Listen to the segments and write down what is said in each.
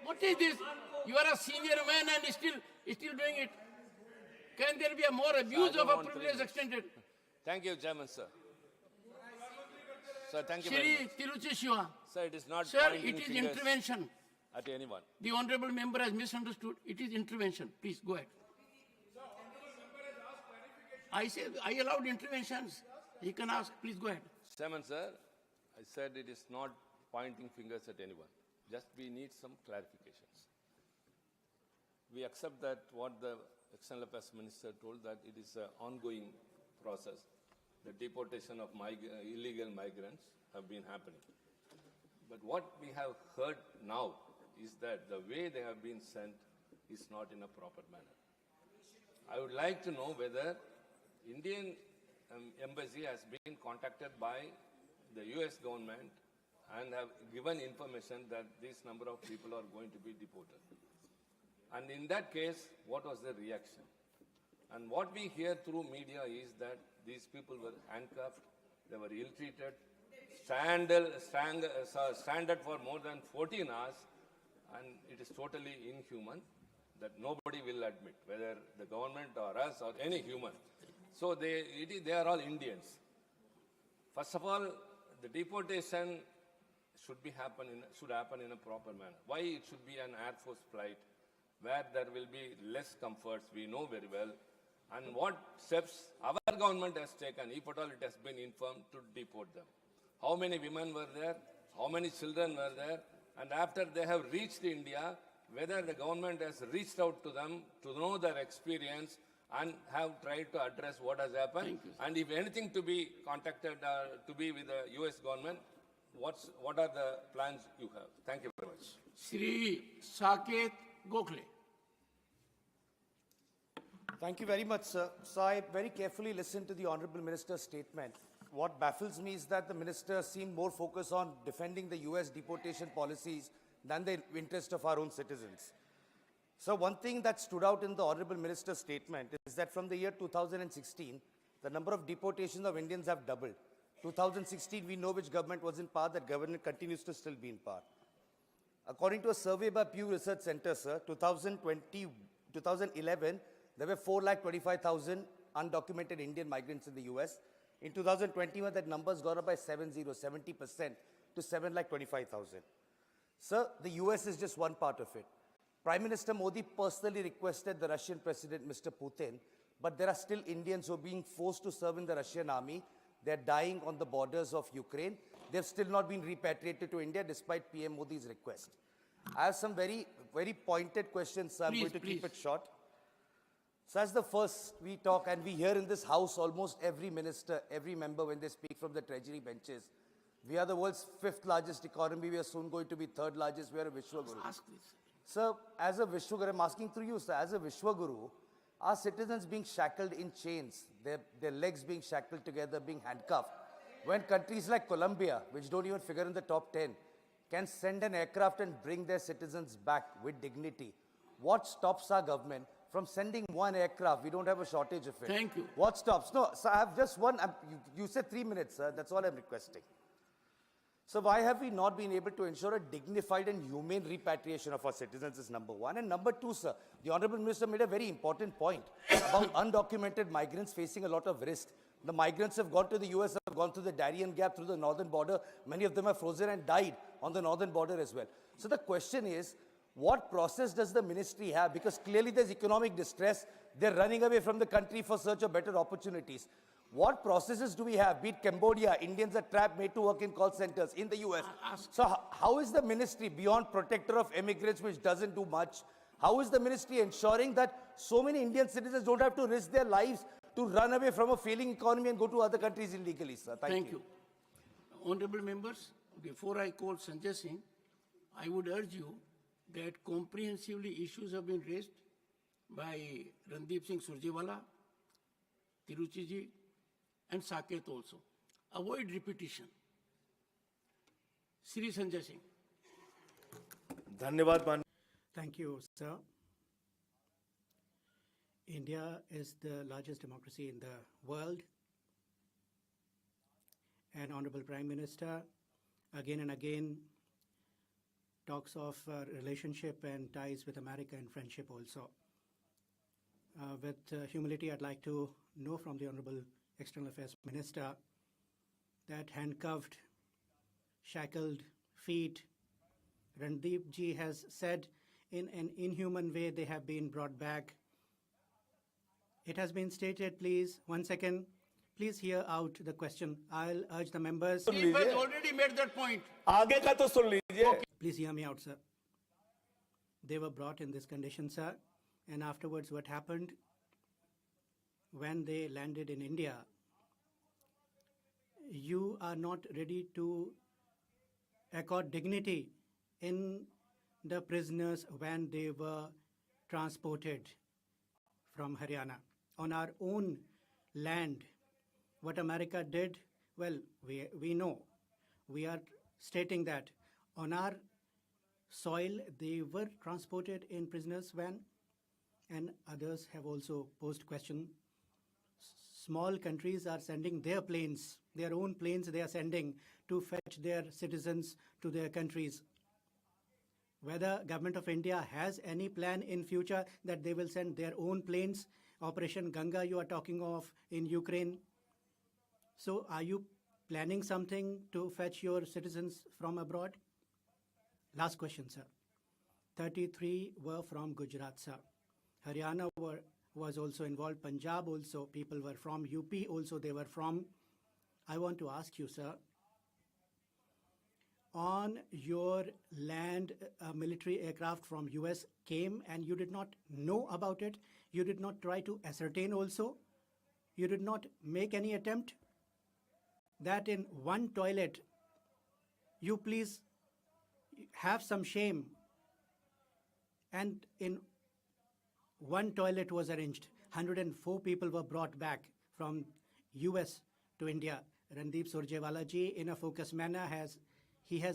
What is this? You are a senior man and still doing it. Can there be a more abuse of a privilege extended? Thank you, Chairman, sir. Sir, thank you Shri very much. Tiruchi Shiva. Sir, it is not Sir, pointing it is fingers intervention. at anyone. The honorable member has misunderstood. It is intervention. Please go ahead. I said I allowed interventions. He can ask. Please go ahead. Chairman, sir, I said it is not pointing fingers at anyone. Just we need some clarifications. We accept that what the External Affairs Minister told, that it is an ongoing process. The deportation of illegal migrants have been happening. But what we have heard now is that the way they have been sent is not in a proper manner. I would like to know whether Indian embassy has been contacted by the US government and have given information that this number of people are going to be deported. And in that case, what was the reaction? And what we hear through media is that these people were handcuffed, they were ill-treated, stranded for more than 14 hours, and it is totally inhuman that nobody will admit, whether the government or us or any human. So they are all Indians. First of all, the deportation should happen in a proper manner. Why it should be an Air Force flight where there will be less comforts, we know very well. And what steps our government has taken, if at all it has been informed, to deport them. How many women were there? How many children were there? And after they have reached India, whether the government has reached out to them to know their experience and have tried to address what has happened. And if anything to be contacted to be with the US government, what are the plans you have? Thank you very much. Shri Saket Gokhale. Thank you very much, sir. So I very carefully listened to the Honorable Minister's statement. What baffles me is that the Minister seemed more focused on defending the US deportation policies than the interest of our own citizens. So one thing that stood out in the Honorable Minister's statement is that from the year 2016, the number of deportations of Indians have doubled. 2016, we know which government was in power, that government continues to still be in power. According to a survey by Pew Research Center, sir, 2011, there were 425,000 undocumented Indian migrants in the US. In 2021, that number has gone up by 70% to 725,000. Sir, the US is just one part of it. Prime Minister Modi personally requested the Russian President, Mr. Putin, but there are still Indians who are being forced to serve in the Russian army. They're dying on the borders of Ukraine. They've still not been repatriated to India despite PM Modi's request. I have some very, very pointed questions, so I'm going to keep it short. So as the first we talk, and we hear in this house almost every minister, every member when they speak from the treasury benches, we are the world's 5th largest economy. We are soon going to be 3rd largest. We are a Vishwaguru. Ask this. Sir, as a Vishwaguru, I'm asking through you, sir, as a Vishwaguru, are citizens being shackled in chains, their legs being shackled together, being handcuffed, when countries like Colombia, which don't even figure in the top 10, can send an aircraft and bring their citizens back with dignity? What stops our government from sending one aircraft? We don't have a shortage of it. Thank you. What stops? No, sir, I have just one. You said 3 minutes, sir. That's all I'm requesting. So why have we not been able to ensure a dignified and humane repatriation of our citizens is number one. And number two, sir, the Honorable Minister made a very important point about undocumented migrants facing a lot of risk. The migrants have gone to the US, have gone through the Darien Gap, through the northern border. Many of them have frozen and died on the northern border as well. So the question is, what process does the ministry have? Because clearly there's economic distress. They're running away from the country for search of better opportunities. What processes do we have? Be it Cambodia, Indians are trapped, made to work in call centers in the US. So how is the ministry, beyond protector of immigrants, which doesn't do much, how is the ministry ensuring that so many Indian citizens don't have to risk their lives to run away from a failing economy and go to other countries illegally, sir? Thank you. Honorable members, before I call Sanjay Singh, I would urge you that comprehensively issues have been raised by Randeep Singh Surjewala, Tiruchi ji, and Saket also. Avoid repetition. Shri Sanjay Singh. Thank you, sir. India is the largest democracy in the world. And Honorable Prime Minister, again and again, talks of relationship and ties with America and friendship also. With humility, I'd like to know from the Honorable External Affairs Minister that handcuffed, shackled feet, Randeep ji has said in an inhuman way they have been brought back. It has been stated, please, 1 second, please hear out the question. I'll urge the members. He has already made that point. आगे का तो सुन लीजिए. Please hear me out, sir. They were brought in this condition, sir. And afterwards, what happened? When they landed in India, you are not ready to accord dignity in the prisoners when they were transported from Haryana on our own land. What America did, well, we know. We are stating that on our soil they were transported in prisoners van, and others have also posed question. Small countries are sending their planes, their own planes they are sending to fetch their citizens to their countries. Whether Government of India has any plan in future that they will send their own planes, Operation Ganga you are talking of in Ukraine. So are you planning something to fetch your citizens from abroad? Last question, sir. 33 were from Gujarat, sir. Haryana was also involved. Punjab also, people were from. UP also they were from. I want to ask you, sir, on your land, military aircraft from US came and you did not know about it. You did not try to ascertain also. You did not make any attempt that in one toilet, you please have some shame. And in one toilet was arranged. 104 people were brought back from US to India. Randeep Surjewala ji, in a focused manner, has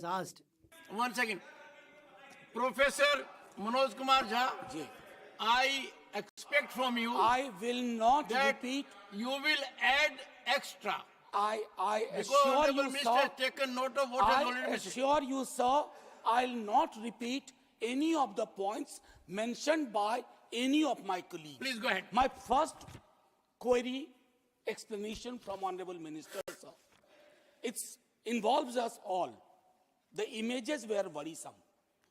asked. 1 second. Professor Manoj Kumar Jha, I expect from you I will not that repeat. you will add extra. I Because assure Honorable you, Minister sir. has taken note of what has already I been said. assure you, sir, I'll not repeat any of the points mentioned by any of my colleagues. Please go ahead. My first query, explanation from Honorable Minister, sir. It involves us all. The images were worrisome.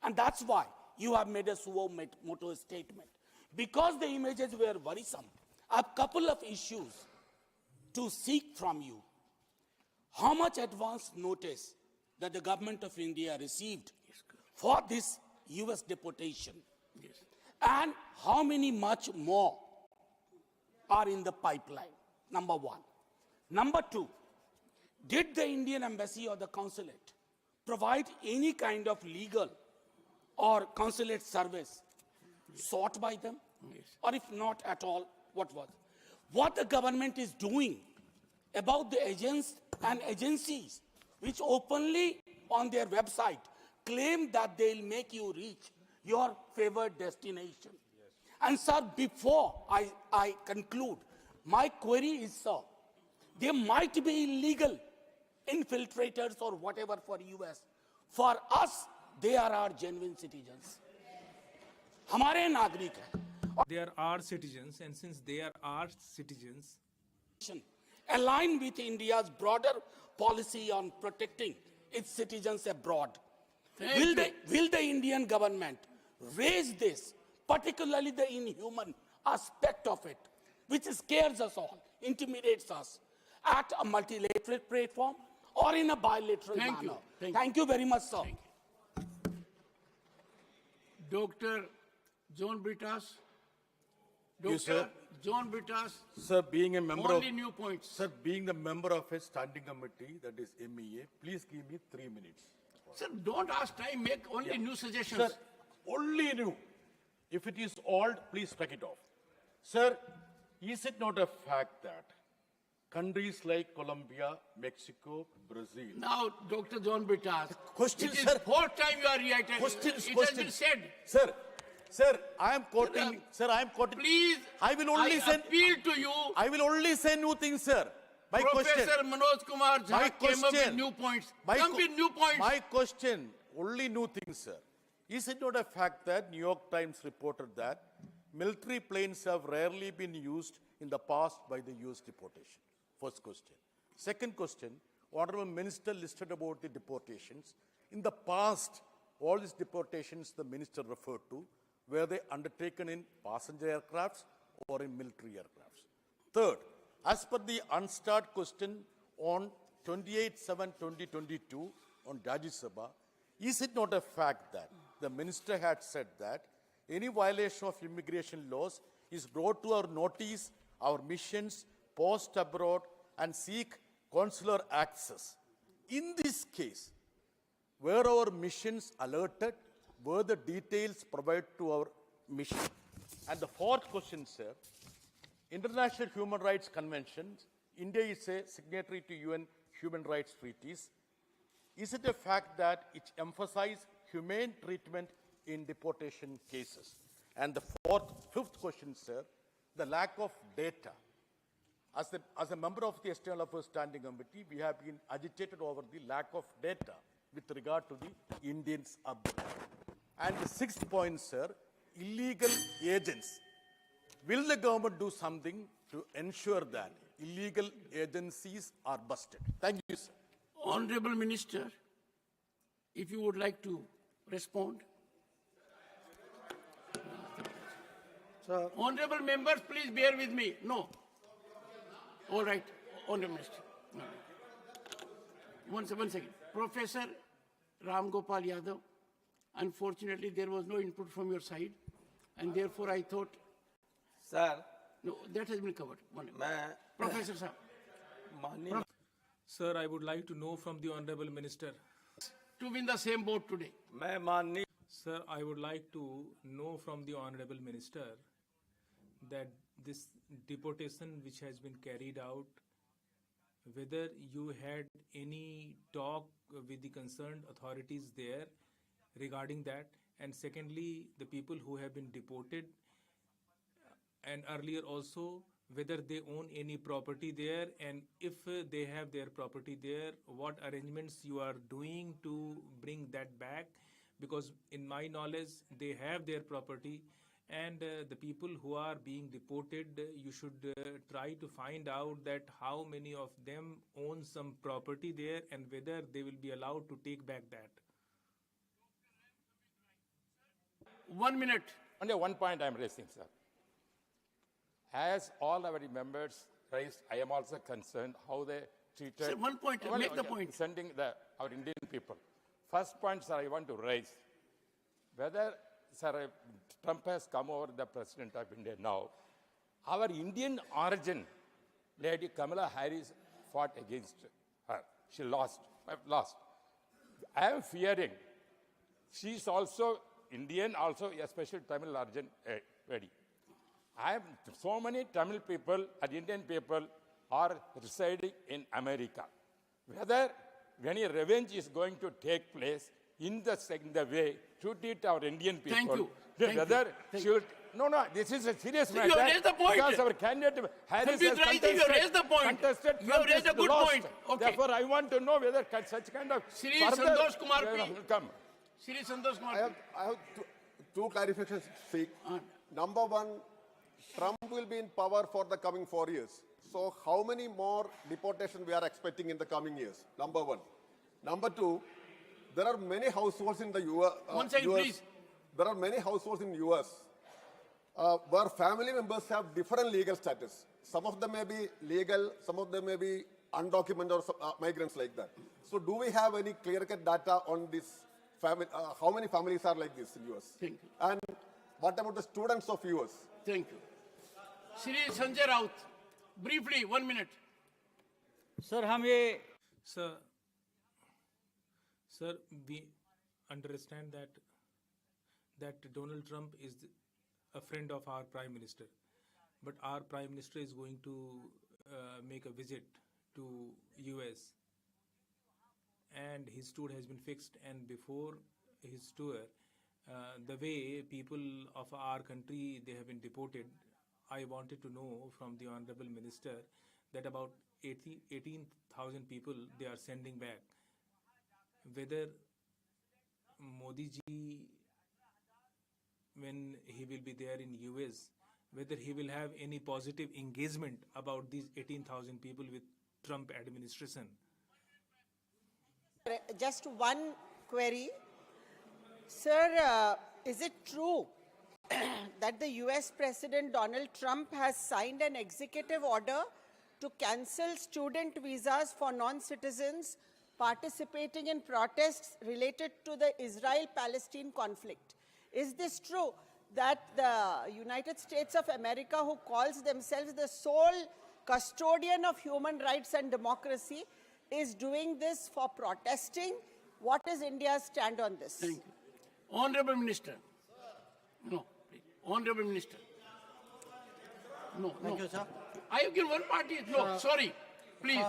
And that's why you have made a suo moto statement. Because the images were worrisome, I have a couple of issues to seek from you. How much advance notice that the government of India received for this US deportation? Yes. And how many much more are in the pipeline? Number one. Number two, did the Indian embassy or the consulate provide any kind of legal or consulate service sought by them? Yes. Or if not at all, what was? What the government is doing about the agents and agencies which openly on their website claim that they'll make you reach your favored destination. Yes. And sir, before I conclude, my query is, sir, there might be illegal infiltrators or whatever for US. For us, they are our genuine citizens. हमारे नागरिक हैं. They are our citizens, and since they are our citizens, Align with India's broader policy on protecting its citizens abroad. Will the Indian government raise this, particularly the inhuman aspect of it, which scares us all, intimidates us, at a multilateral platform or in a bilateral Thank you. manner? Thank you very much, sir. Dr. John Britas. Yes, Dr. sir. John Britas, Sir, being a member only of, new points. sir, being the member of a standing committee, that is MEA, please give me 3 minutes. Sir, don't ask time, make only new suggestions. Sir, only new. If it is old, please strike it off. Sir, is it not a fact that countries like Colombia, Mexico, Brazil, Now, Dr. John Britas, Question, it is sir. fourth time you are reiterating. Questions, It has questions. been said. Sir, I am quoting, sir, I am quoting. Please, I will only send, appeal to you. I will only say new things, sir. My Professor question, Manoj Kumar my Jha came up with question, new points. my Come co- with new points. my question, only new things, sir. Is it not a fact that New York Times reported that military planes have rarely been used in the past by the US deportation? First question. Second question, Honorable Minister listed about the deportations. In the past, all these deportations the minister referred to, were they undertaken in passenger aircrafts or in military aircrafts? Third, as per the unstarred question on 28/7/2022 on Rajysaha, is it not a fact that the minister had said that any violation of immigration laws is brought to our notice, our missions, post abroad, and seek consular access? In this case, were our missions alerted? Were the details provided to our mission? And the fourth question, sir, International Human Rights Convention, India is a signatory to UN human rights treaties. Is it a fact that it emphasizes humane treatment in deportation cases? And the fifth question, sir, the lack of data. As a member of the External Affairs Standing Committee, we have been agitated over the lack of data with regard to the Indians abroad. And the sixth point, sir, illegal agents. Will the government do something to ensure that illegal agencies are busted? Thank you, sir. Honorable Minister, if you would like to respond. Sir, Honorable members, please bear with me. No. All right, Honorable Minister. All right. One second. Professor Ram Gopal Yadav, unfortunately there was no input from your side, and therefore I thought, sir, no, that has been covered. Professor sir. माननीय Sir, I would like to know from the Honorable Minister. To be in the same boat today. मैं माननीय Sir, I would like to know from the Honorable Minister that this deportation which has been carried out, whether you had any talk with the concerned authorities there regarding that, and secondly, the people who have been deported, and earlier also, whether they own any property there, and if they have their property there, what arrangements you are doing to bring that back, because in my knowledge, they have their property, and the people who are being deported, you should try to find out that how many of them own some property there and whether they will be allowed to take back that. 1 minute. Only one point I am raising, sir. As all our members raised, I am also concerned how they treated. Sir, one point, make the point. Sending our Indian people. First point, sir, I want to raise whether, sir, Trump has come over the president of India now. Our Indian origin, Lady Kamala Harris, fought against her. She lost. I am fearing she is also Indian, also a special Tamil origin lady. I have so many Tamil people and Indian people are residing in America. Whether any revenge is going to take place in the way to treat our Indian people. Thank you. Whether she will. No, this is a serious matter. You have raised the point. Because our candidate Harris You has have raised the point. contested You have Trump raised is a good lost. point. Okay. Therefore, I want to know whether such kind of Shri further Santosh Kumar, please. will come. Shri Santosh Kumar. I have two clarifications to seek. Number one, Trump will be in power for the coming 4 years. So how many more deportations we are expecting in the coming years? Number one. Number two, there are many households in the US. 1 second, please. There are many households in US where family members have different legal status. Some of them may be legal, some of them may be undocumented or migrants like that. So do we have any clear-cut data on this family? How many families are like this in US? Thank you. And what about the students of US? Thank you. Shri Sanjay Raut, briefly, 1 minute. Sir हम ये Sir, we understand that Donald Trump is a friend of our Prime Minister, but our Prime Minister is going to make a visit to US, and his tour has been fixed. And before his tour, the way people of our country, they have been deported, I wanted to know from the Honorable Minister that about 18,000 people they are sending back. Whether Modi ji when he will be there in US, whether he will have any positive engagement about these 18,000 people with Trump administration. Just one query. Sir, is it true that the US President Donald Trump has signed an executive order to cancel student visas for non-citizens participating in protests related to the Israel-Palestine conflict? Is this true that the United States of America, who calls themselves the sole custodian of human rights and democracy, is doing this for protesting? What is India's stand on this? Thank you. Honorable Minister. No, please. Honorable Minister. No, Thank no. you, sir. I have given one party. No, sorry. Please.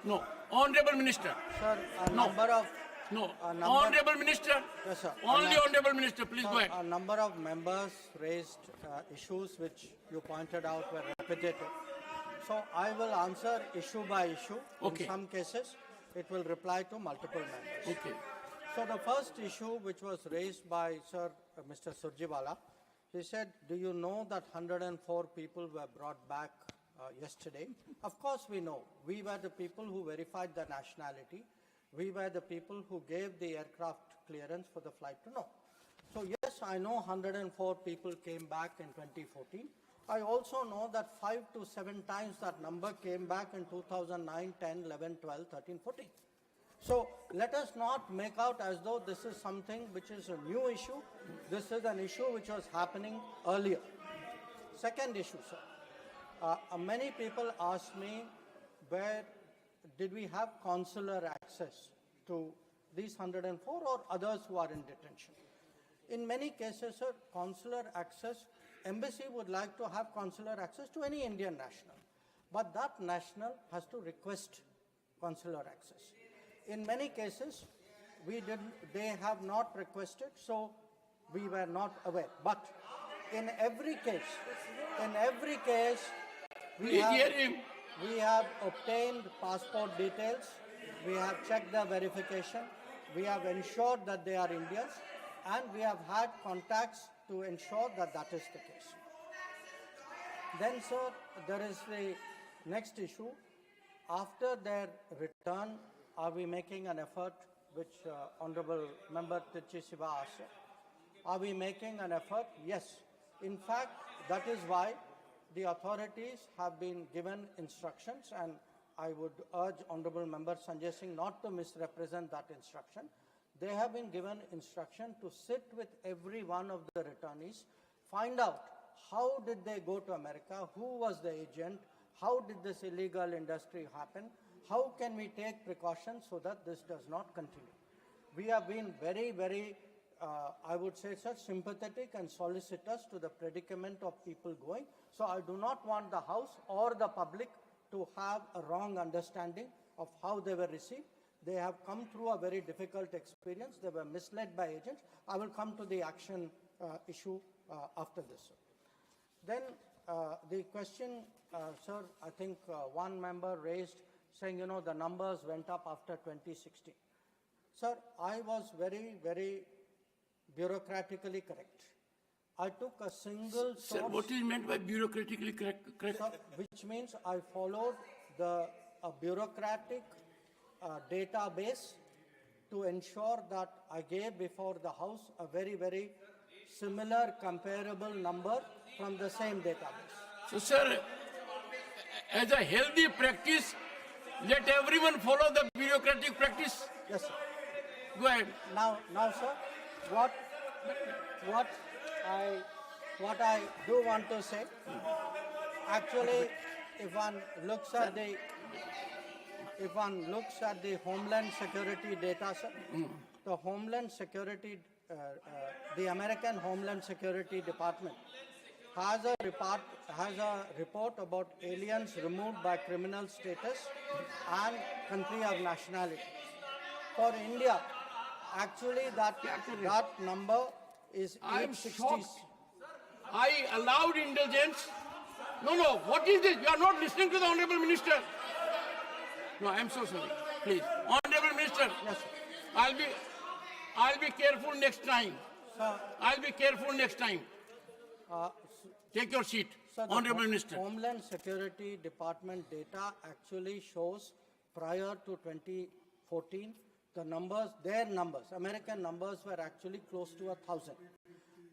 No. Honorable Minister. Sir, a No. number of No. a number- Honorable Minister. Yes, sir. Only Honorable Minister. Please go Sir, ahead. a number of members raised issues which you pointed out were repetitive. So I will answer issue by issue. Okay. In some cases, it will reply to multiple members. Okay. So the first issue which was raised by Mr. Surjewala, he said, do you know that 104 people were brought back yesterday? Of course we know. We were the people who verified the nationality. We were the people who gave the aircraft clearance for the flight to know. So yes, I know 104 people came back in 2014. I also know that 5 to 7 times that number came back in 2009, 10, 11, 12, 13, 14. So let us not make out as though this is something which is a new issue. This is an issue which was happening earlier. Second issue, sir. Many people ask me, where did we have consular access to these 104 or others who are in detention? In many cases, sir, consular access, embassy would like to have consular access to any Indian national. But that national has to request consular access. In many cases, they have not requested, so we were not aware. But in every case, we have obtained passport details, we have checked their verification, we have ensured that they are Indians, and we have had contacts to ensure that that is the case. Then, sir, there is the next issue. After their return, are we making an effort, which Honorable Member Tirchi Siva asked? Are we making an effort? Yes. In fact, that is why the authorities have been given instructions, and I would urge Honorable Member Sanjay Singh not to misrepresent that instruction. They have been given instruction to sit with every one of the returnees, find out how did they go to America, who was the agent, how did this illegal industry happen, how can we take precautions so that this does not continue. We have been very, very, I would say, sir, sympathetic and solicitous to the predicament of people going. So I do not want the House or the public to have a wrong understanding of how they were received. They have come through a very difficult experience. They were misled by agents. I will come to the action issue after this, sir. Then the question, sir, I think one member raised saying, you know, the numbers went up after 2016. Sir, I was very, very bureaucratically correct. I took a single source. Sir, what is meant by bureaucratically correct? Sir, which means I followed a bureaucratic database to ensure that I gave before the House a very, very similar comparable number from the same database. So, sir, as a healthy practice, let everyone follow the bureaucratic practice. Yes, sir. Go ahead. Now, sir, what I do want to say, actually, if one looks at the Homeland Security data, sir, the Homeland Security, the American Homeland Security Department has a report about aliens removed by criminal status and country of nationality. For India, actually that number is I am 860. shocked. I allowed indulgence. No, what is this? You are not listening to the Honorable Minister. No, I am so sorry. Please. Honorable Minister. Yes, sir. I'll be careful next time. I'll be careful next time. Take your seat, Sir, the Honorable Minister. Homeland Security Department data actually shows prior to 2014, the numbers, their numbers, American numbers were actually close to 1,000.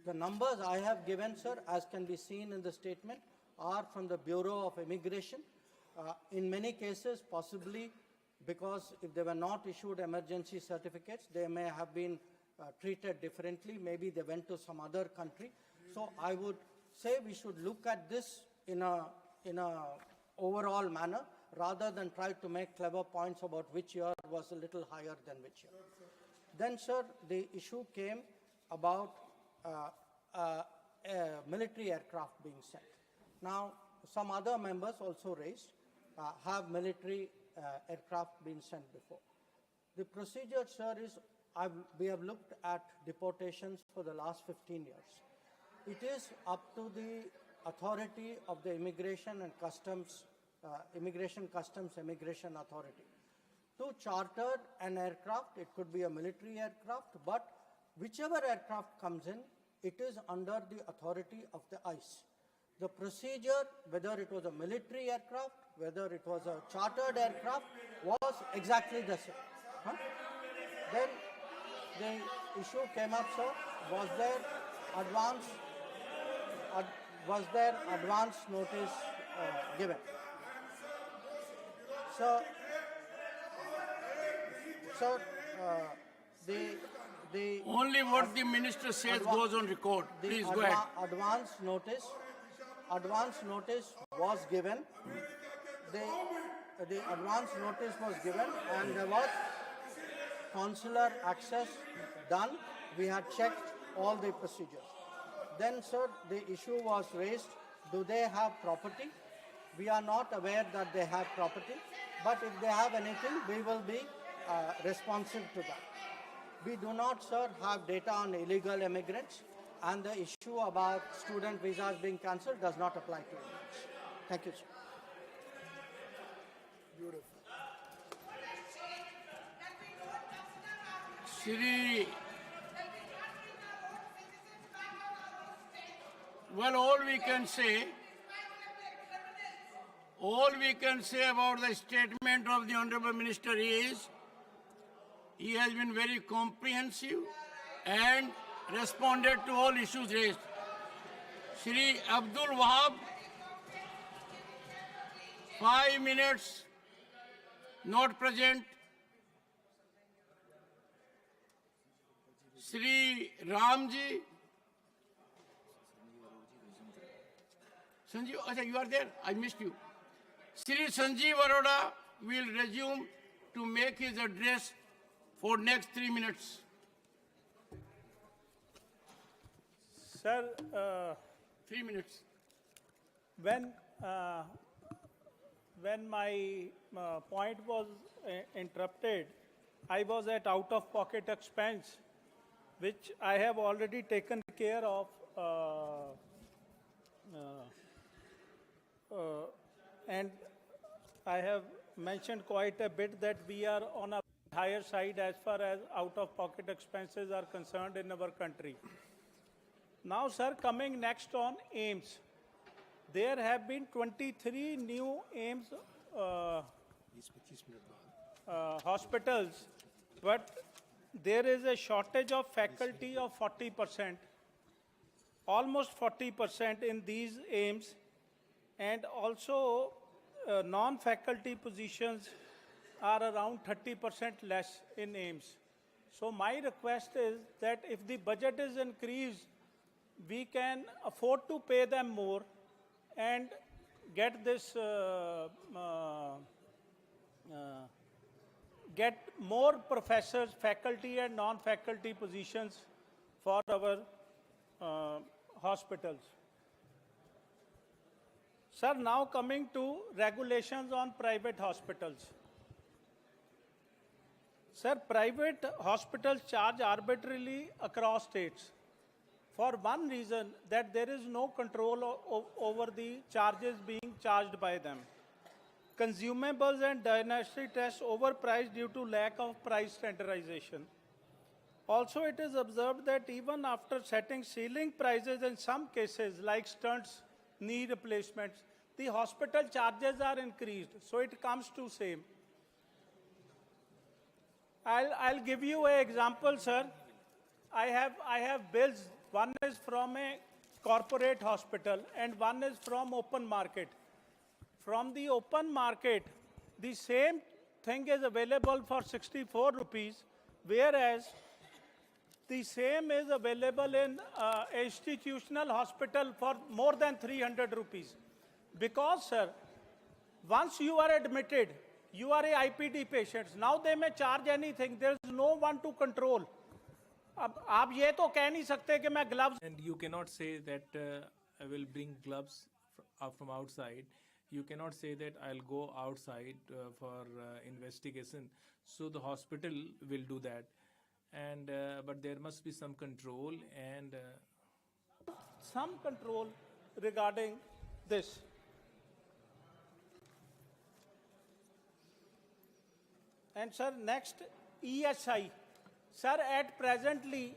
The numbers I have given, sir, as can be seen in the statement, are from the Bureau of Immigration. In many cases, possibly because if they were not issued emergency certificates, they may have been treated differently. Maybe they went to some other country. So I would say we should look at this in a overall manner rather than try to make clever points about which year was a little higher than which year. Then, sir, the issue came about military aircraft being sent. Now, some other members also raised, have military aircraft been sent before? The procedure, sir, is we have looked at deportations for the last 15 years. It is up to the authority of the Immigration Customs Authority to charter an aircraft. It could be a military aircraft, but whichever aircraft comes in, it is under the authority of the ICE. The procedure, whether it was a military aircraft, whether it was a chartered aircraft, was exactly the same. Then the issue came up, sir, was there advance notice given? So, the Only what the minister says goes on record. Please go ahead. Advance notice was given. The advance notice was given, and there was consular access done. We had checked all the procedures. Then, sir, the issue was raised, do they have property? We are not aware that they have property, but if they have anything, we will be responsive to that. We do not, sir, have data on illegal immigrants, and the issue about student visas being cancelled does not apply to immigrants. Thank you, sir. Shri, well, all we can say about the statement of the Honorable Minister is he has been very comprehensive and responded to all issues raised. Shri Abdul Wahab, 5 minutes, not present. Shri Ramji. Sanjeev, Acha, you are there? I missed you. Shri Sanjeev Arora will resume to make his address for next 3 minutes. Sir, 3 minutes. when my point was interrupted, I was at out-of-pocket expense, which I have already taken care of, and I have mentioned quite a bit that we are on a higher side as far as out-of-pocket expenses are concerned in our country. Now, sir, coming next on AIMS, there have been 23 new AIMS hospitals, but there is a shortage of faculty of 40%, almost 40% in these AIMS, and also non-faculty positions are around 30% less in AIMS. So my request is that if the budget is increased, we can afford to pay them more and get this, get more professors, faculty and non-faculty positions for our hospitals. Sir, now coming to regulations on private hospitals. Sir, private hospitals charge arbitrarily across states for one reason, that there is no control over the charges being charged by them. Consumables and diagnostic tests overpriced due to lack of price standardization. Also, it is observed that even after setting ceiling prices in some cases, like stunts, knee replacements, the hospital charges are increased. So it comes to same. I'll give you an example, sir. I have bills. One is from a corporate hospital and one is from open market. From the open market, the same thing is available for 64 rupees, whereas the same is available in institutional hospital for more than 300 rupees. Because, sir, once you are admitted, you are a IPD patient. Now they may charge anything. There is no one to control. अब आप ये तो कह नहीं सकते कि मैं gloves. And you cannot say that I will bring gloves from outside. You cannot say that I'll go outside for investigation. So the hospital will do that. And but there must be some control and Some control regarding this. And sir, next ESI. Sir, at presently,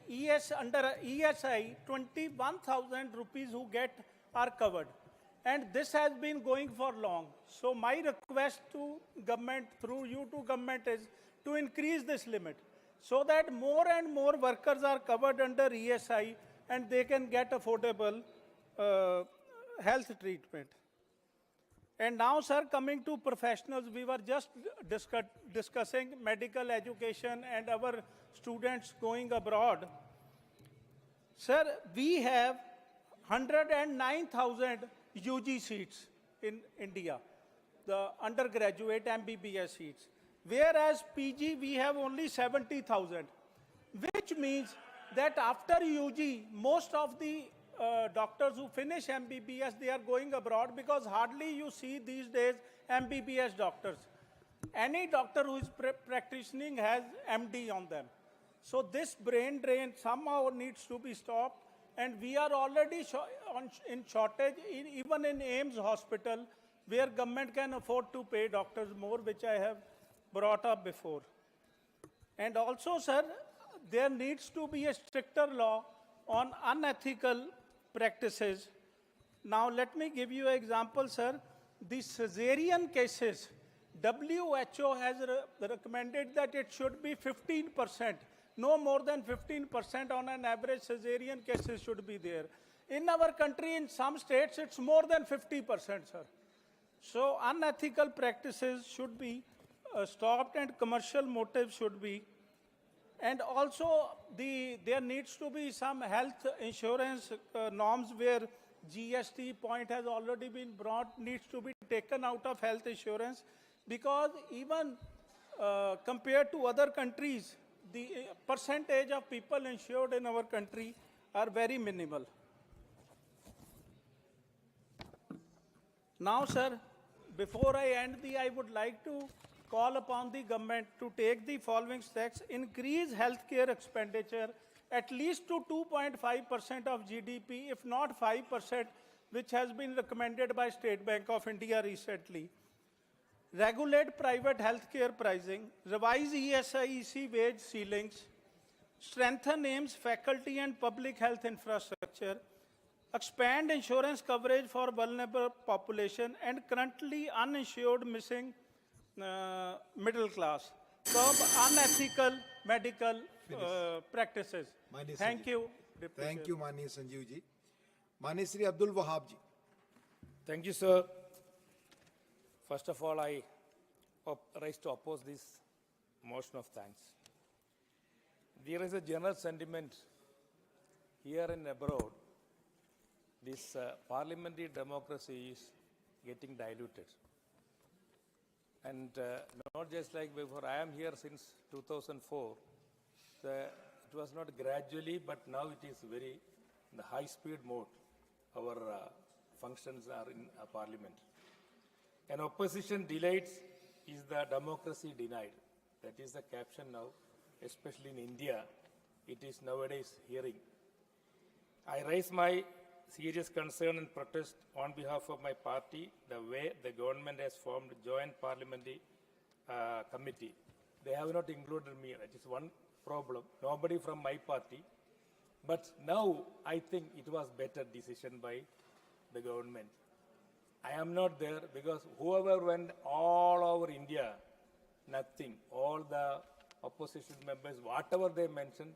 under ESI, 21,000 rupees who get are covered. And this has been going for long. So my request to government, through you to government, is to increase this limit so that more and more workers are covered under ESI and they can get affordable health treatment. And now, sir, coming to professionals, we were just discussing medical education and our students going abroad. Sir, we have 109,000 UG seats in India, the undergraduate MBBS seats. Whereas PG, we have only 70,000, which means that after UG, most of the doctors who finish MBBS, they are going abroad because hardly you see these days MBBS doctors. Any doctor who is practicing has MD on them. So this brain drain somehow needs to be stopped, and we are already in shortage even in AIMS hospital, where government can afford to pay doctors more, which I have brought up before. And also, sir, there needs to be a stricter law on unethical practices. Now, let me give you an example, sir. The cesarean cases, WHO has recommended that it should be 15%. No more than 15% on an average cesarean cases should be there. In our country, in some states, it's more than 50%, sir. So unethical practices should be stopped and commercial motives should be. And also, there needs to be some health insurance norms where GST point has already been brought, needs to be taken out of health insurance, because even compared to other countries, the percentage of people insured in our country are very minimal. Now, sir, before I end I would like to call upon the government to take the following steps: increase healthcare expenditure at least to 2.5% of GDP, if not 5%, which has been recommended by State Bank of India recently. Regulate private healthcare pricing, revise ESI wage ceilings, strengthen AIMS faculty and public health infrastructure, expand insurance coverage for vulnerable population and currently uninsured missing middle class, curb unethical medical practices. Thank you. Thank you, Mani Sanjeev ji. Mani Sri Abdul Wahab ji. Thank you, sir. First of all, I rise to oppose this motion of thanks. There is a general sentiment here and abroad. This parliamentary democracy is getting diluted. And not just like before, I am here since 2004. It was not gradually, but now it is very in the high-speed mode. Our functions are in parliament. An opposition delayed is the democracy denied. That is the caption now, especially in India. It is nowadays hearing. I raise my serious concern and protest on behalf of my party the way the government has formed a joint parliamentary committee. They have not included me. That is one problem, nobody from my party. But now I think it was better decision by the government. I am not there because whoever went all over India, nothing. All the opposition members, whatever they mentioned,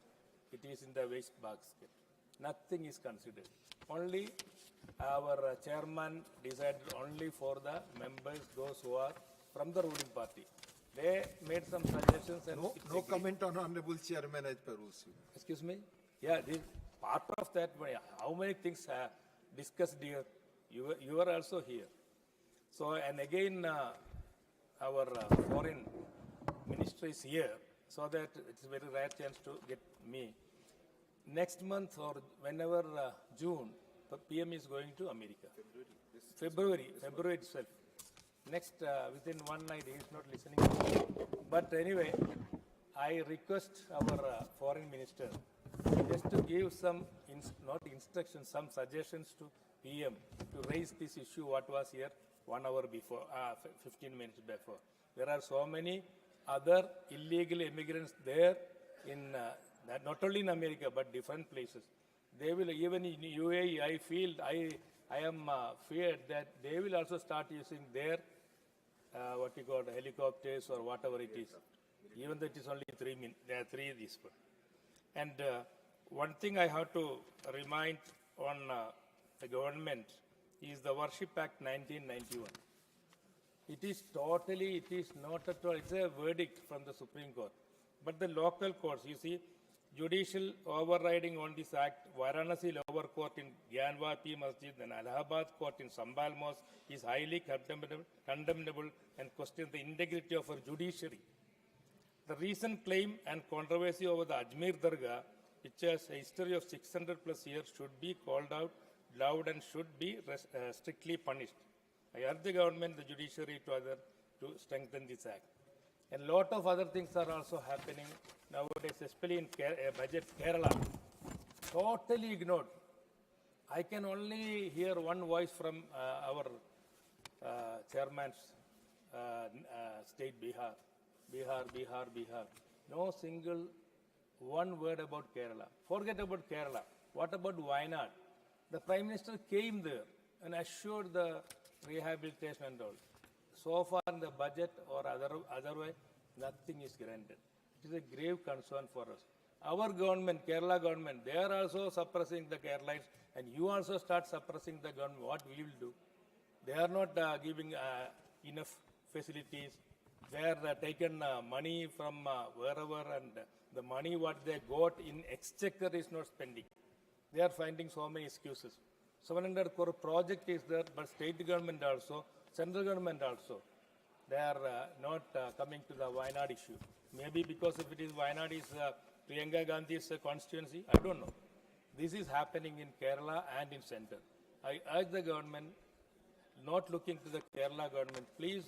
it is in the waste basket. Nothing is considered. Only our chairman decided only for the members, those who are from the ruling party. They made some suggestions and No, it's no agreed. comment on Honorable Chairman as per rules. Excuse me? Yeah, this part of that, how many things are discussed here? You are also here. So, and again, our foreign minister is here, so that it's a very rare chance to get me. Next month or whenever June, the PM is going to America. February itself. Next, within one night, he is not listening to me. But anyway, I request our foreign minister just to give some, not instructions, some suggestions to PM to raise this issue what was here 1 hour before, 15 minutes before. There are so many other illegal immigrants there in, not only in America, but different places. They will, even in UAE, I feel, I am feared that they will also start using their, what you call helicopters or whatever it is. Even though it is only 3 minutes, there are 3 this one. And one thing I have to remind on the government is the Worship Act 1991. It is totally, it is not at all, it's a verdict from the Supreme Court. But the local courts, you see, judicial overriding on this act, Varanasi lower court in Gyanvapi Masjid and Allahabad court in Sambal Mosque is highly condemnable and questions the integrity of our judiciary. The recent claim and controversy over the Ajmer Dargah, which has a history of 600 plus years, should be called out loud and should be strictly punished. I urge the government, the judiciary to strengthen this act. And lot of other things are also happening nowadays, especially in budget Kerala. Totally ignored. I can only hear one voice from our chairman's state Bihar. Bihar. No single one word about Kerala. Forget about Kerala. What about Wayanad? The Prime Minister came there and assured the rehabilitation and all. So far in the budget or otherwise, nothing is granted. It is a grave concern for us. Our government, Kerala government, they are also suppressing the Keralites, and you also start suppressing the government. What we will do? They are not giving enough facilities. They are taken money from wherever, and the money what they got in exchequer is not spending. They are finding so many excuses. 700 crore project is there, but state government also, central government also, they are not coming to the Wayanad issue. Maybe because if it is Wayanad is Priyanka Gandhi's constituency, I don't know. This is happening in Kerala and in center. I urge the government, not looking to the Kerala government, please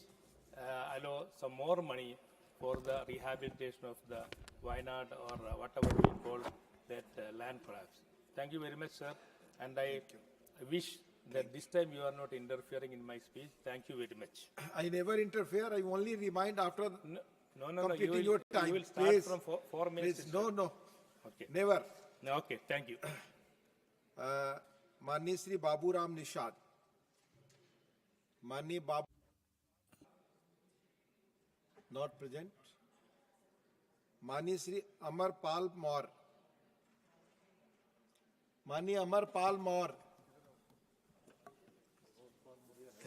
allow some more money for the rehabilitation of the Wayanad or whatever we call that land collapse. Thank you very much, sir. And I wish that this time you are not interfering in my speech. Thank you very much. I never interfere. I only remind after No. completing your time. You will start Please. from 4 minutes. Please. No. Okay. Never. No, okay, thank you. माननीय श्री बाबूराम निषाद, माननीय बाबू not present, माननीय श्री अमरपाल मौर्य, माननीय अमरपाल मौर्य।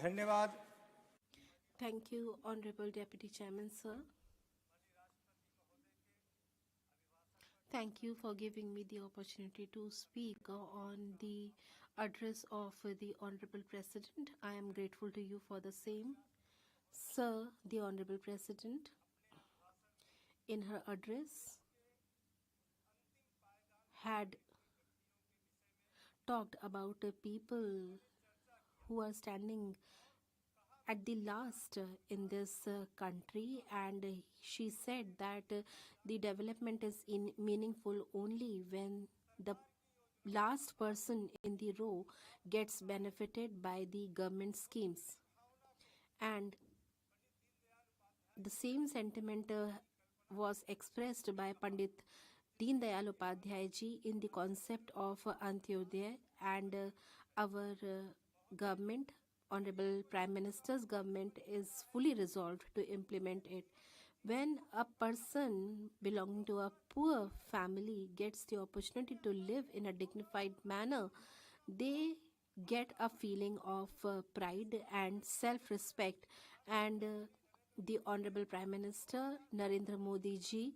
धन्यवाद। Thank you, Honorable Deputy Chairman, sir. Thank you for giving me the opportunity to speak on the address of the Honorable President. I am grateful to you for the same. Sir, the Honorable President, in her address, had talked about people who are standing at the last in this country, and she said that the development is meaningful only when the last person in the row gets benefited by the government schemes. And the same sentiment was expressed by Pandit Deen Dayal Upadhyay ji in the concept of Antyodaya, and our government, Honorable Prime Minister's government, is fully resolved to implement it. When a person belonging to a poor family gets the opportunity to live in a dignified manner, they get a feeling of pride and self respect. And the Honorable Prime Minister Narendra Modi ji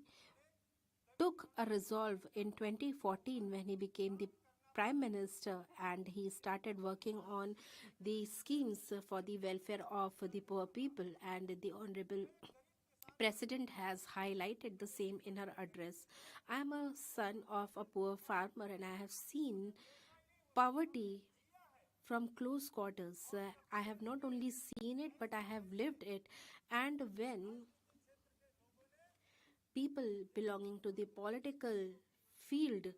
took a resolve in 2014 when he became the Prime Minister, and he started working on the schemes for the welfare of the poor people, and the Honorable President has highlighted the same in her address. I am a son of a poor farmer, and I have seen poverty from close quarters. I have not only seen it, but I have lived it. And when people belonging to the political field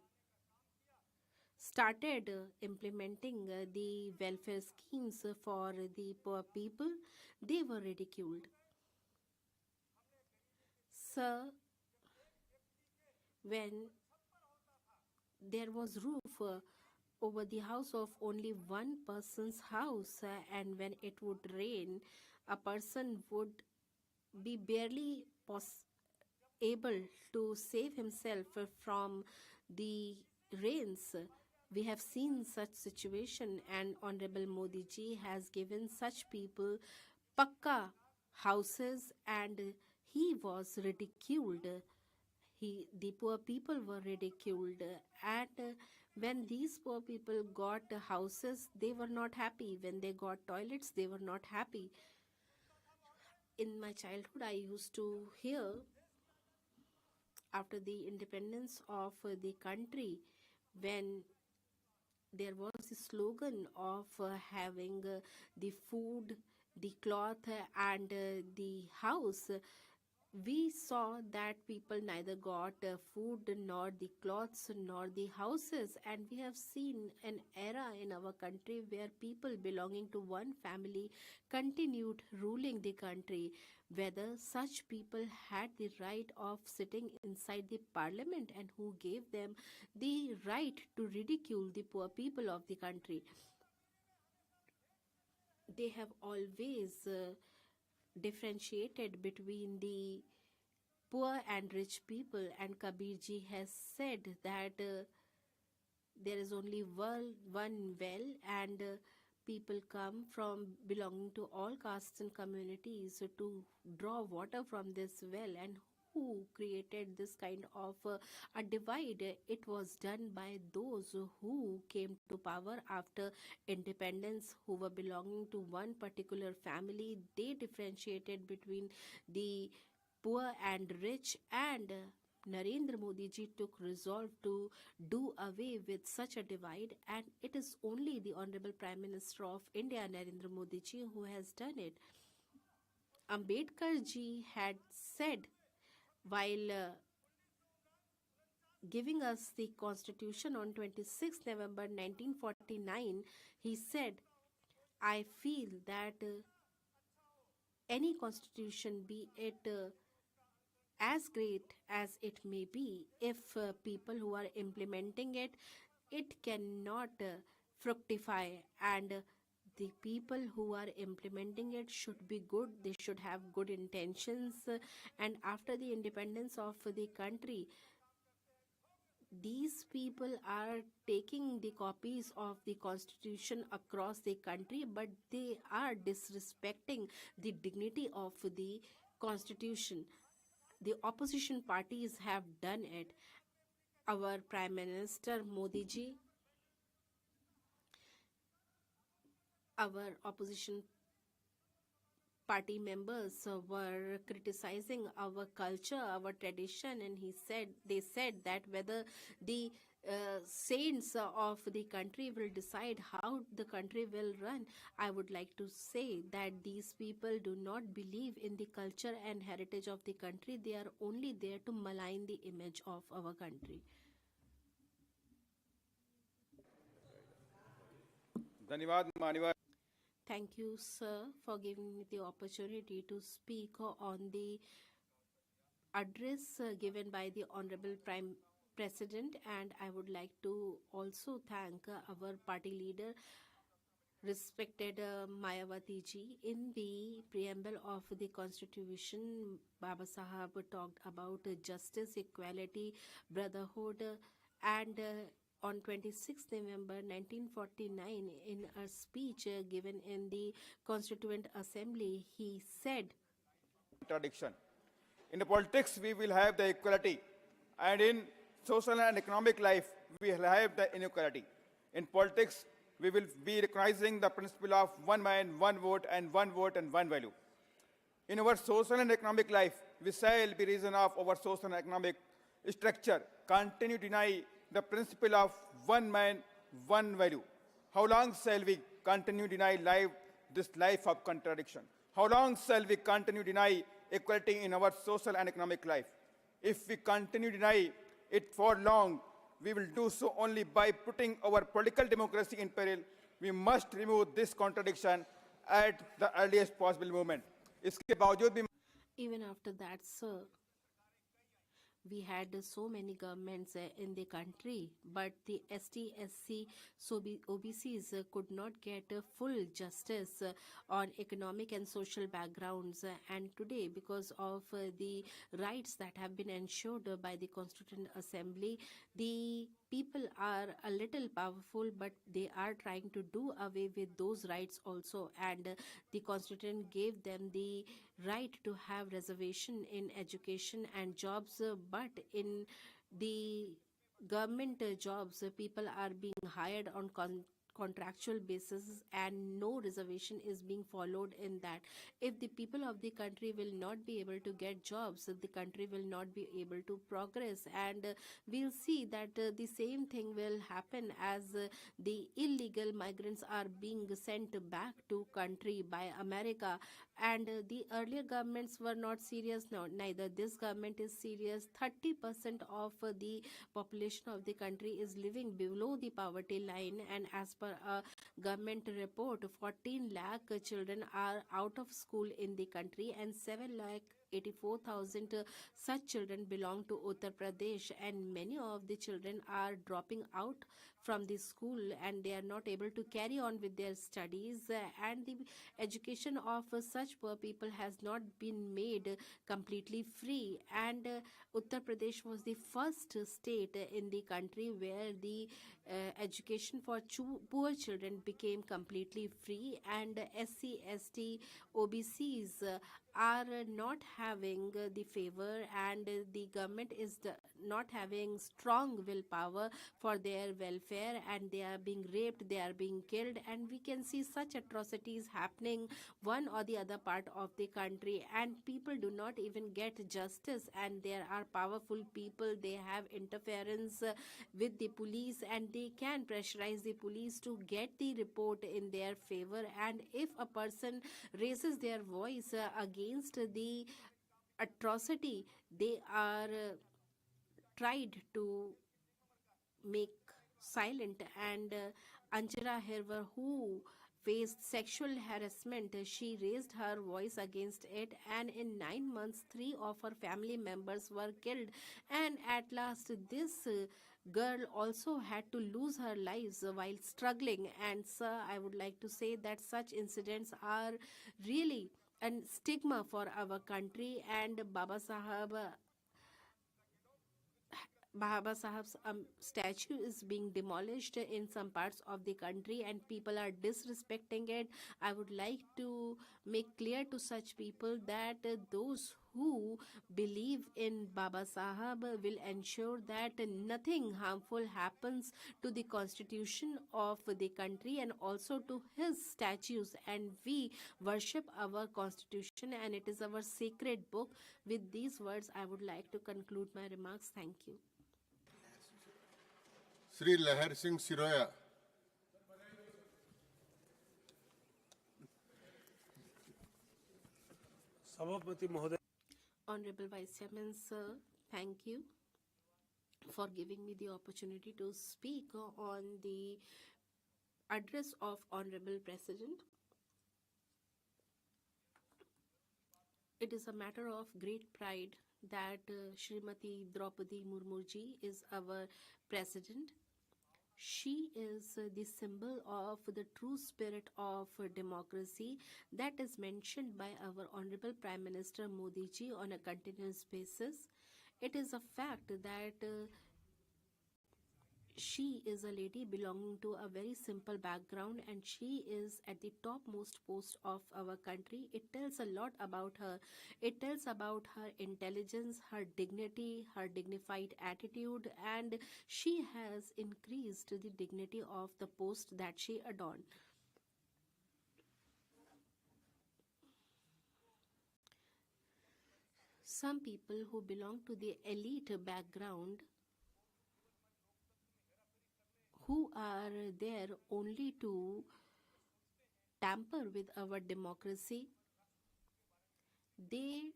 started implementing the welfare schemes for the poor people, they were ridiculed. Sir, when there was roof over the house of only one person's house, and when it would rain, a person would be barely able to save himself from the rains. We have seen such situation, and Honorable Modi ji has given such people pakka houses, and he was ridiculed. The poor people were ridiculed, and when these poor people got houses, they were not happy. When they got toilets, they were not happy. In my childhood, I used to hear, after the independence of the country, when there was the slogan of having the food, the cloth, and the house, we saw that people neither got food, nor the clothes, nor the houses. And we have seen an era in our country where people belonging to one family continued ruling the country. Whether such people had the right of sitting inside the parliament, and who gave them the right to ridicule the poor people of the country. They have always differentiated between the poor and rich people, and Kabir ji has said that there is only one well, and people come from belonging to all castes and communities to draw water from this well. And who created this kind of a divide? It was done by those who came to power after independence, who were belonging to one particular family. They differentiated between the poor and rich, and Narendra Modi ji took resolve to do away with such a divide, and it is only the Honorable Prime Minister of India, Narendra Modi ji, who has done it. Ambedkar ji had said, while giving us the constitution on 26 November 1949, he said, I feel that any constitution, be it as great as it may be, if people who are implementing it, it cannot fructify. And the people who are implementing it should be good, they should have good intentions. And after the independence of the country, these people are taking the copies of the constitution across the country, but they are disrespecting the dignity of the constitution. The opposition parties have done it. Our Prime Minister Modi ji, our opposition party members were criticizing our culture, our tradition, and they said that whether the saints of the country will decide how the country will run. I would like to say that these people do not believe in the culture and heritage of the country. They are only there to malign the image of our country. धन्यवाद माननीय Thank you, sir, for giving me the opportunity to speak on the address given by the Honorable Prime President, and I would like to also thank our party leader, respected Mayawati ji. In the preamble of the Constitution, Baba Sahab talked about justice, equality, brotherhood, and on 26th November 1949, in a speech given in the Constituent Assembly, he said, Contradiction. In the politics, we will have the equality, and in social and economic life, we will have the inequality. In politics, we will be recognizing the principle of one man, one vote, and one value. In our social and economic life, we shall be reason of our social and economic structure continue to deny the principle of one man, one value. How long shall we continue to deny this life of contradiction? How long shall we continue to deny equality in our social and economic life? If we continue to deny it for long, we will do so only by putting our political democracy in peril. We must remove this contradiction at the earliest possible moment. इसके बावजूद भी even after that, sir, we had so many governments in the country, but the ST, SC, OBCs could not get full justice on economic and social backgrounds. And today, because of the rights that have been ensured by the Constituent Assembly, the people are a little powerful, but they are trying to do away with those rights also. And the Constituent gave them the right to have reservation in education and jobs, but in the government jobs, people are being hired on contractual basis, and no reservation is being followed in that. If the people of the country will not be able to get jobs, the country will not be able to progress, and we'll see that the same thing will happen as the illegal migrants are being sent back to country by America. And the earlier governments were not serious. No, neither this government is serious. 30% of the population of the country is living below the poverty line, and as per a government report, 14 lakh children are out of school in the country, and 7,84,000 such children belong to Uttar Pradesh, and many of the children are dropping out from the school, and they are not able to carry on with their studies, and the education of such poor people has not been made completely free. And Uttar Pradesh was the first state in the country where the education for poor children became completely free, and SC, ST, OBCs are not having the favor, and the government is not having strong willpower for their welfare, and they are being raped, they are being killed, and we can see such atrocities happening one or the other part of the country, and people do not even get justice. And there are powerful people, they have interference with the police, and they can pressurize the police to get the report in their favor. And if a person raises their voice against the atrocity, they are tried to make silent. And Anjara Herver, who faced sexual harassment, she raised her voice against it, and in 9 months 3 of her family members were killed, and at last this girl also had to lose her lives while struggling. And sir, I would like to say that such incidents are really a stigma for our country, and Baba Sahib's statue is being demolished in some parts of the country, and people are disrespecting it. I would like to make clear to such people that those who believe in Baba Sahib will ensure that nothing harmful happens to the constitution of the country and also to his statues. And we worship our constitution, and it is our sacred book. With these words, I would like to conclude my remarks. Thank you. Sri Lahar Singh Siroya. Honorable Vice Chairman, sir, thank you for giving me the opportunity to speak on the address of Honorable President. It is a matter of great pride that Srimati Draupadi Murmuji is our president. She is the symbol of the true spirit of democracy that is mentioned by our Honorable Prime Minister Modi ji on a continuous basis. It is a fact that she is a lady belonging to a very simple background and she is at the topmost post of our country. It tells a lot about her. It tells about her intelligence, her dignity, her dignified attitude, and she has increased the dignity of the post that she adorned. Some people who belong to the elite background who are there only to tamper with our democracy, they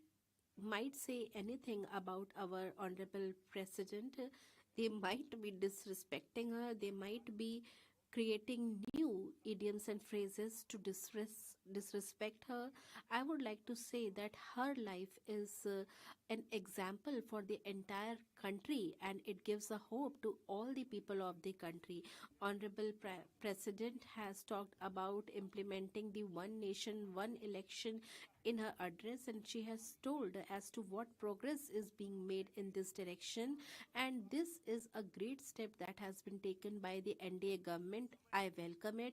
might say anything about our honorable president. They might be disrespecting her. They might be creating new idioms and phrases to disrespect her. I would like to say that her life is an example for the entire country and it gives a hope to all the people of the country. Honorable President has talked about implementing the one nation, one election in her address, and she has told as to what progress is being made in this direction, and this is a great step that has been taken by the NDA government. I welcome it.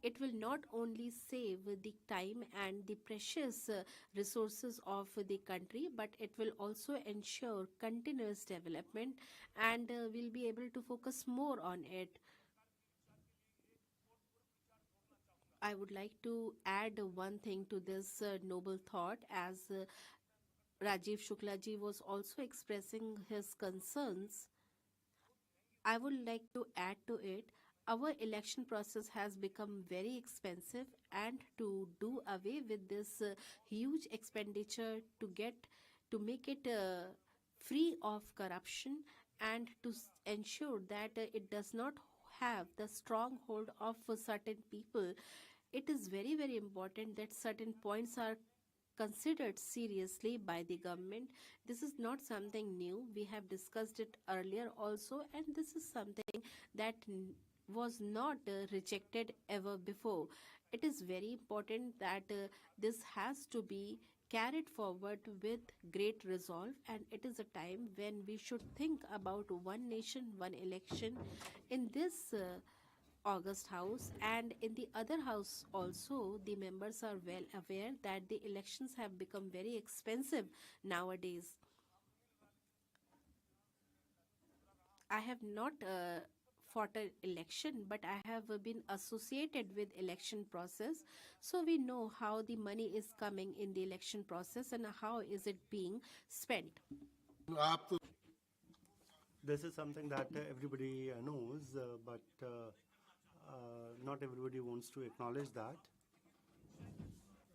It will not only save the time and the precious resources of the country, but it will also ensure continuous development and we'll be able to focus more on it. I would like to add one thing to this noble thought, as Rajiv Shukla ji was also expressing his concerns. I would like to add to it. Our election process has become very expensive, and to do away with this huge expenditure to make it free of corruption and to ensure that it does not have the stronghold of certain people, it is very, very important that certain points are considered seriously by the government. This is not something new. We have discussed it earlier also, and this is something that was not rejected ever before. It is very important that this has to be carried forward with great resolve, and it is a time when we should think about one nation, one election in this August House, and in the other house also the members are well aware that the elections have become very expensive nowadays. I have not fought an election, but I have been associated with election process, so we know how the money is coming in the election process and how is it being spent. This is something that everybody knows, but not everybody wants to acknowledge that.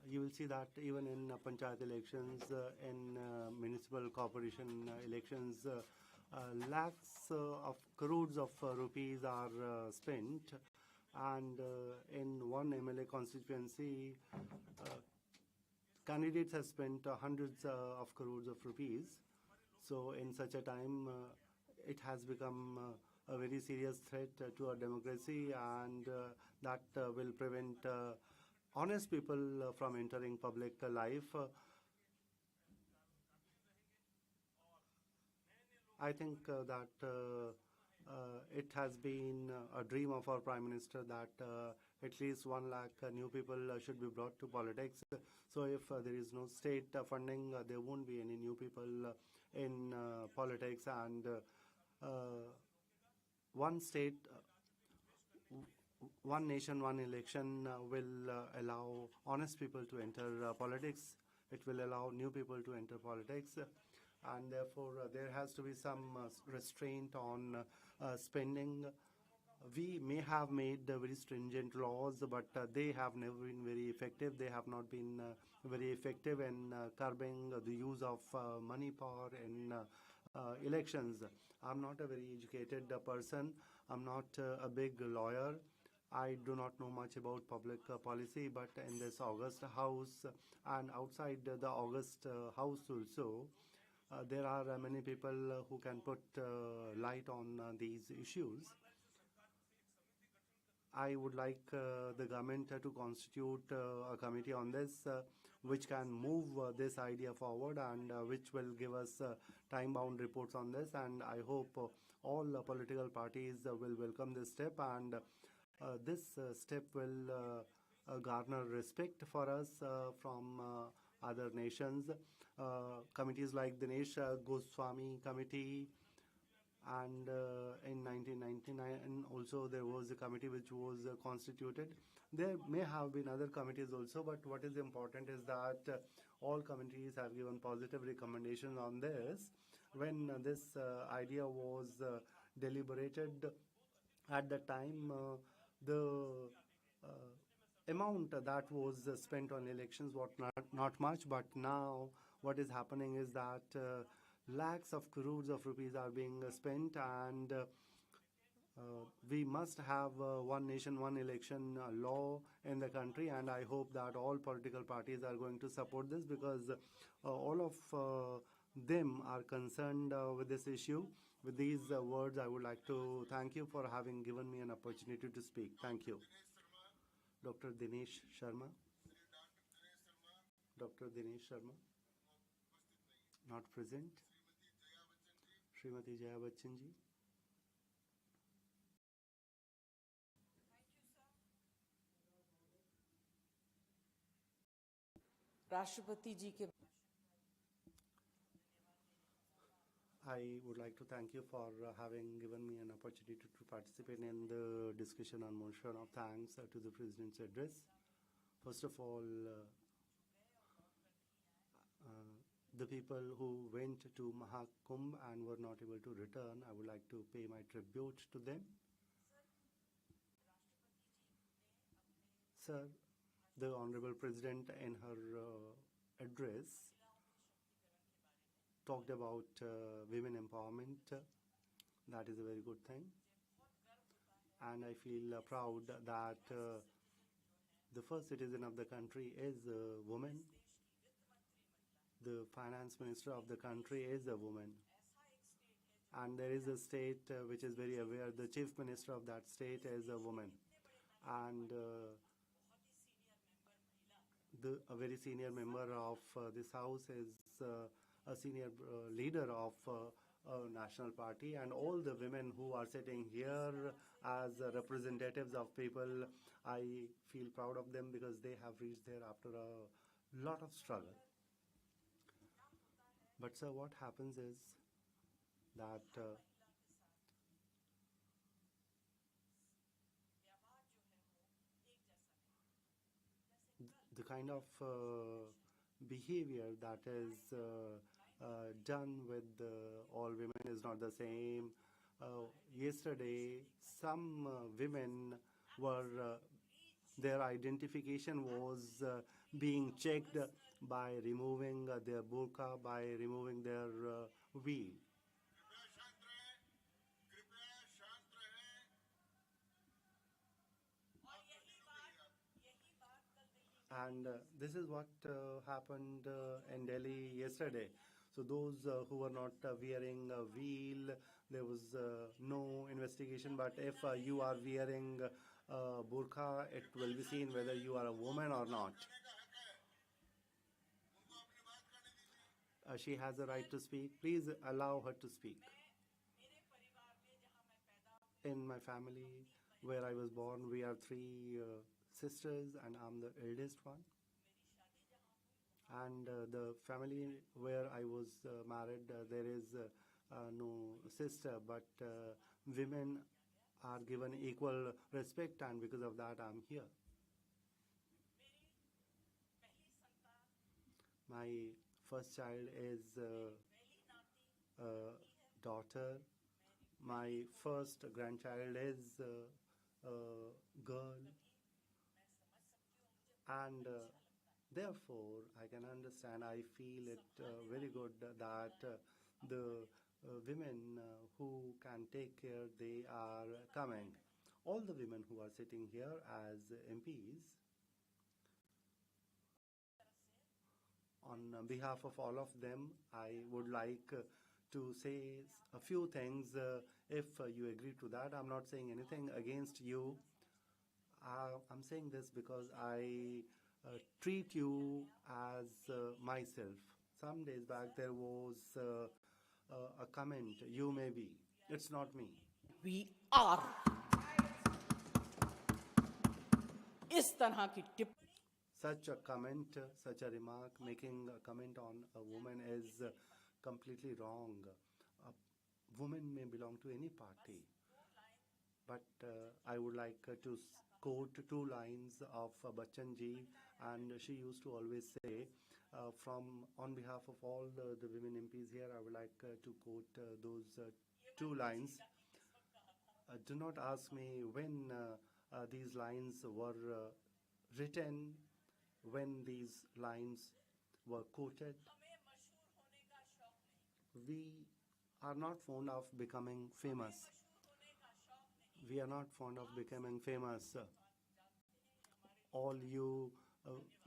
You will see that even in panchayat elections, in municipal corporation elections, lakhs of crores of rupees are spent, and in one MLA constituency, candidates have spent hundreds of crores of rupees. So in such a time, it has become a very serious threat to our democracy, and that will prevent honest people from entering public life. I think that it has been a dream of our Prime Minister that at least 1 lakh new people should be brought to politics. So if there is no state funding, there won't be any new people in politics, and one state, one nation, one election will allow honest people to enter politics. It will allow new people to enter politics, and therefore there has to be some restraint on spending. We may have made very stringent laws, but they have never been very effective. They have not been very effective in curbing the use of money power in elections. I'm not a very educated person. I'm not a big lawyer. I do not know much about public policy, but in this August House and outside the August House also, there are many people who can put light on these issues. I would like the government to constitute a committee on this, which can move this idea forward and which will give us time-bound reports on this. And I hope all political parties will welcome this step, and this step will garner respect for us from other nations. Committees like the Dinesh Goswami Committee, and in 1999 also there was a committee which was constituted. There may have been other committees also, but what is important is that all committees have given positive recommendations on this. When this idea was deliberated at the time, the amount that was spent on elections was not much, but now what is happening is that lakhs of crores of rupees are being spent, and we must have one nation, one election law in the country, and I hope that all political parties are going to support this, because all of them are concerned with this issue. With these words, I would like to thank you for having given me an opportunity to speak. Thank you. Dr. Dinesh Sharma. Dr. Dinesh Sharma. Not present. Srimati Jaya Bachchan ji. राष्ट्रपति जी के I would like to thank you for having given me an opportunity to participate in the discussion on motion of thanks to the President's address. First of all, the people who went to Mahakumbh and were not able to return, I would like to pay my tribute to them. Sir, the Honorable President in her address talked about women empowerment. That is a very good thing. And I feel proud that the first citizen of the country is a woman. The finance minister of the country is a woman. And there is a state which is very aware. The chief minister of that state is a woman. And a very senior member of this house is a senior leader of a national party, and all the women who are sitting here as representatives of people, I feel proud of them because they have reached there after a lot of struggle. But sir, what happens is that the kind of behavior that is done with all women is not the same. Yesterday, some women were, their identification was being checked by removing their burqa, by removing their veil. And this is what happened in Delhi yesterday. So those who were not wearing a veil, there was no investigation. But if you are wearing burqa, it will be seen whether you are a woman or not. She has a right to speak. Please allow her to speak. In my family, where I was born, we are three sisters, and I'm the eldest one. And the family where I was married, there is no sister, but women are given equal respect, and because of that, I'm here. My first child is a daughter. My first grandchild is a girl. And therefore, I can understand, I feel it very good that the women who can take care, they are coming. all the women who are sitting here as MPs, on behalf of all of them, I would like to say a few things if you agree to that. I'm not saying anything against you. I'm saying this because I treat you as myself. Some days back there was a comment, you may be. It's not me. We are. इस तरह की tip Such a comment, such a remark, making a comment on a woman is completely wrong. A woman may belong to any party, but I would like to quote two lines of Bachchan ji, and she used to always say, on behalf of all the women MPs here, I would like to quote those two lines. Do not ask me when these lines were written, when these lines were quoted. We are not fond of becoming famous. We are not fond of becoming famous. All you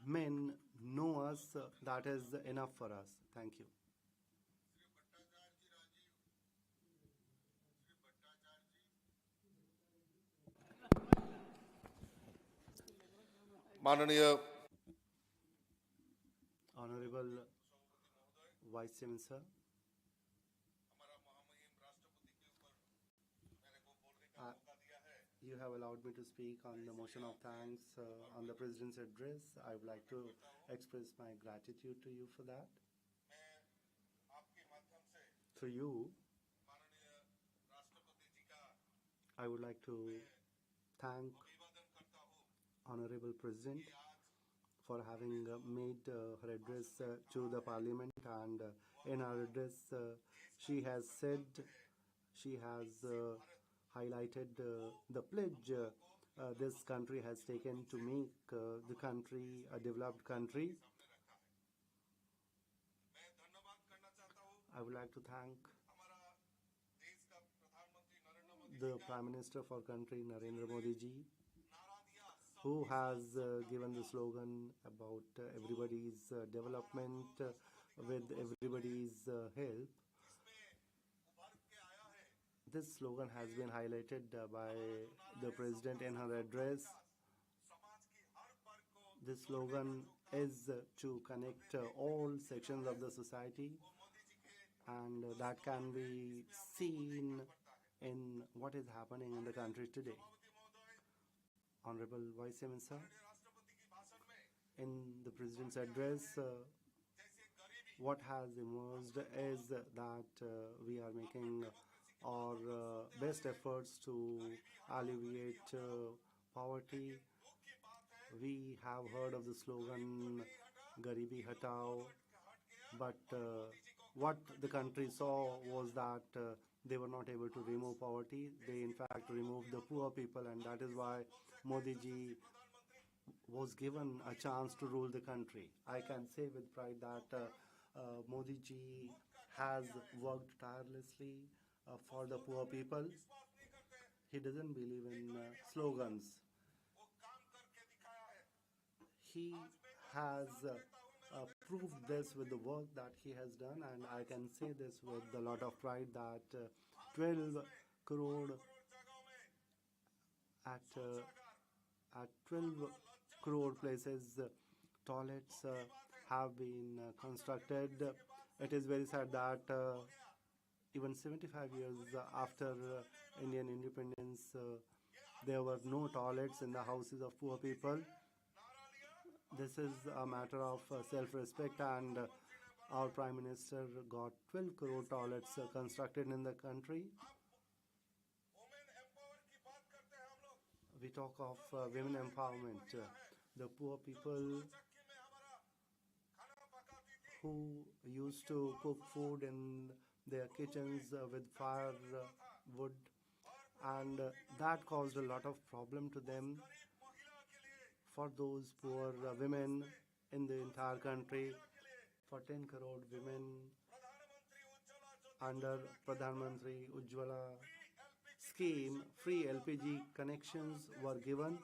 men know us, that is enough for us. Thank you. माननीय Honorable Vice Chairman, sir. You have allowed me to speak on the motion of thanks on the President's address. I would like to express my gratitude to you for that. Through you, I would like to thank Honorable President for having made her address to the Parliament, and in her address she has said, she has highlighted the pledge this country has taken to make the country a developed country. I would like to thank the Prime Minister for country, Narendra Modi ji, who has given the slogan about everybody's development with everybody's help. This slogan has been highlighted by the President in her address. This slogan is to connect all sections of the society, and that can be seen in what is happening in the country today. Honorable Vice Chairman, sir, in the President's address, what has emerged is that we are making our best efforts to alleviate poverty. We have heard of the slogan Garibi Hatao, but what the country saw was that they were not able to remove poverty. They in fact removed the poor people, and that is why Modi ji was given a chance to rule the country. I can say with pride that Modi ji has worked tirelessly for the poor people. He doesn't believe in slogans. He has proved this with the work that he has done, and I can say this with a lot of pride that 12 crore at 12 crore places toilets have been constructed. It is very sad that even 75 years after Indian independence, there were no toilets in the houses of poor people. This is a matter of self-respect, and our Prime Minister got 12 crore toilets constructed in the country. We talk of women empowerment. The poor people who used to cook food in their kitchens with firewood, and that caused a lot of problem to them. For those poor women in the entire country, for 10 crore women under Pradhan Mantri Ujjwala scheme, free LPG connections were given.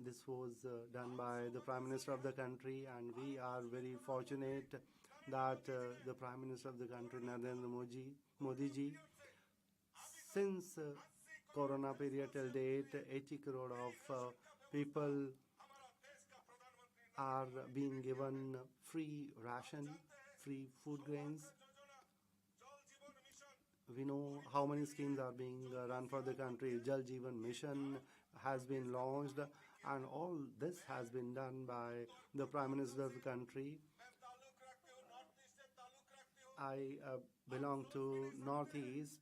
This was done by the Prime Minister of the country, and we are very fortunate that the Prime Minister of the country, Narendra Modi ji, since Corona period till date, 80 crore of people are being given free ration, free food grains. We know how many schemes are being run for the country. Jal Jeevan Mission has been launched, and all this has been done by the Prime Minister of the country. I belong to Northeast.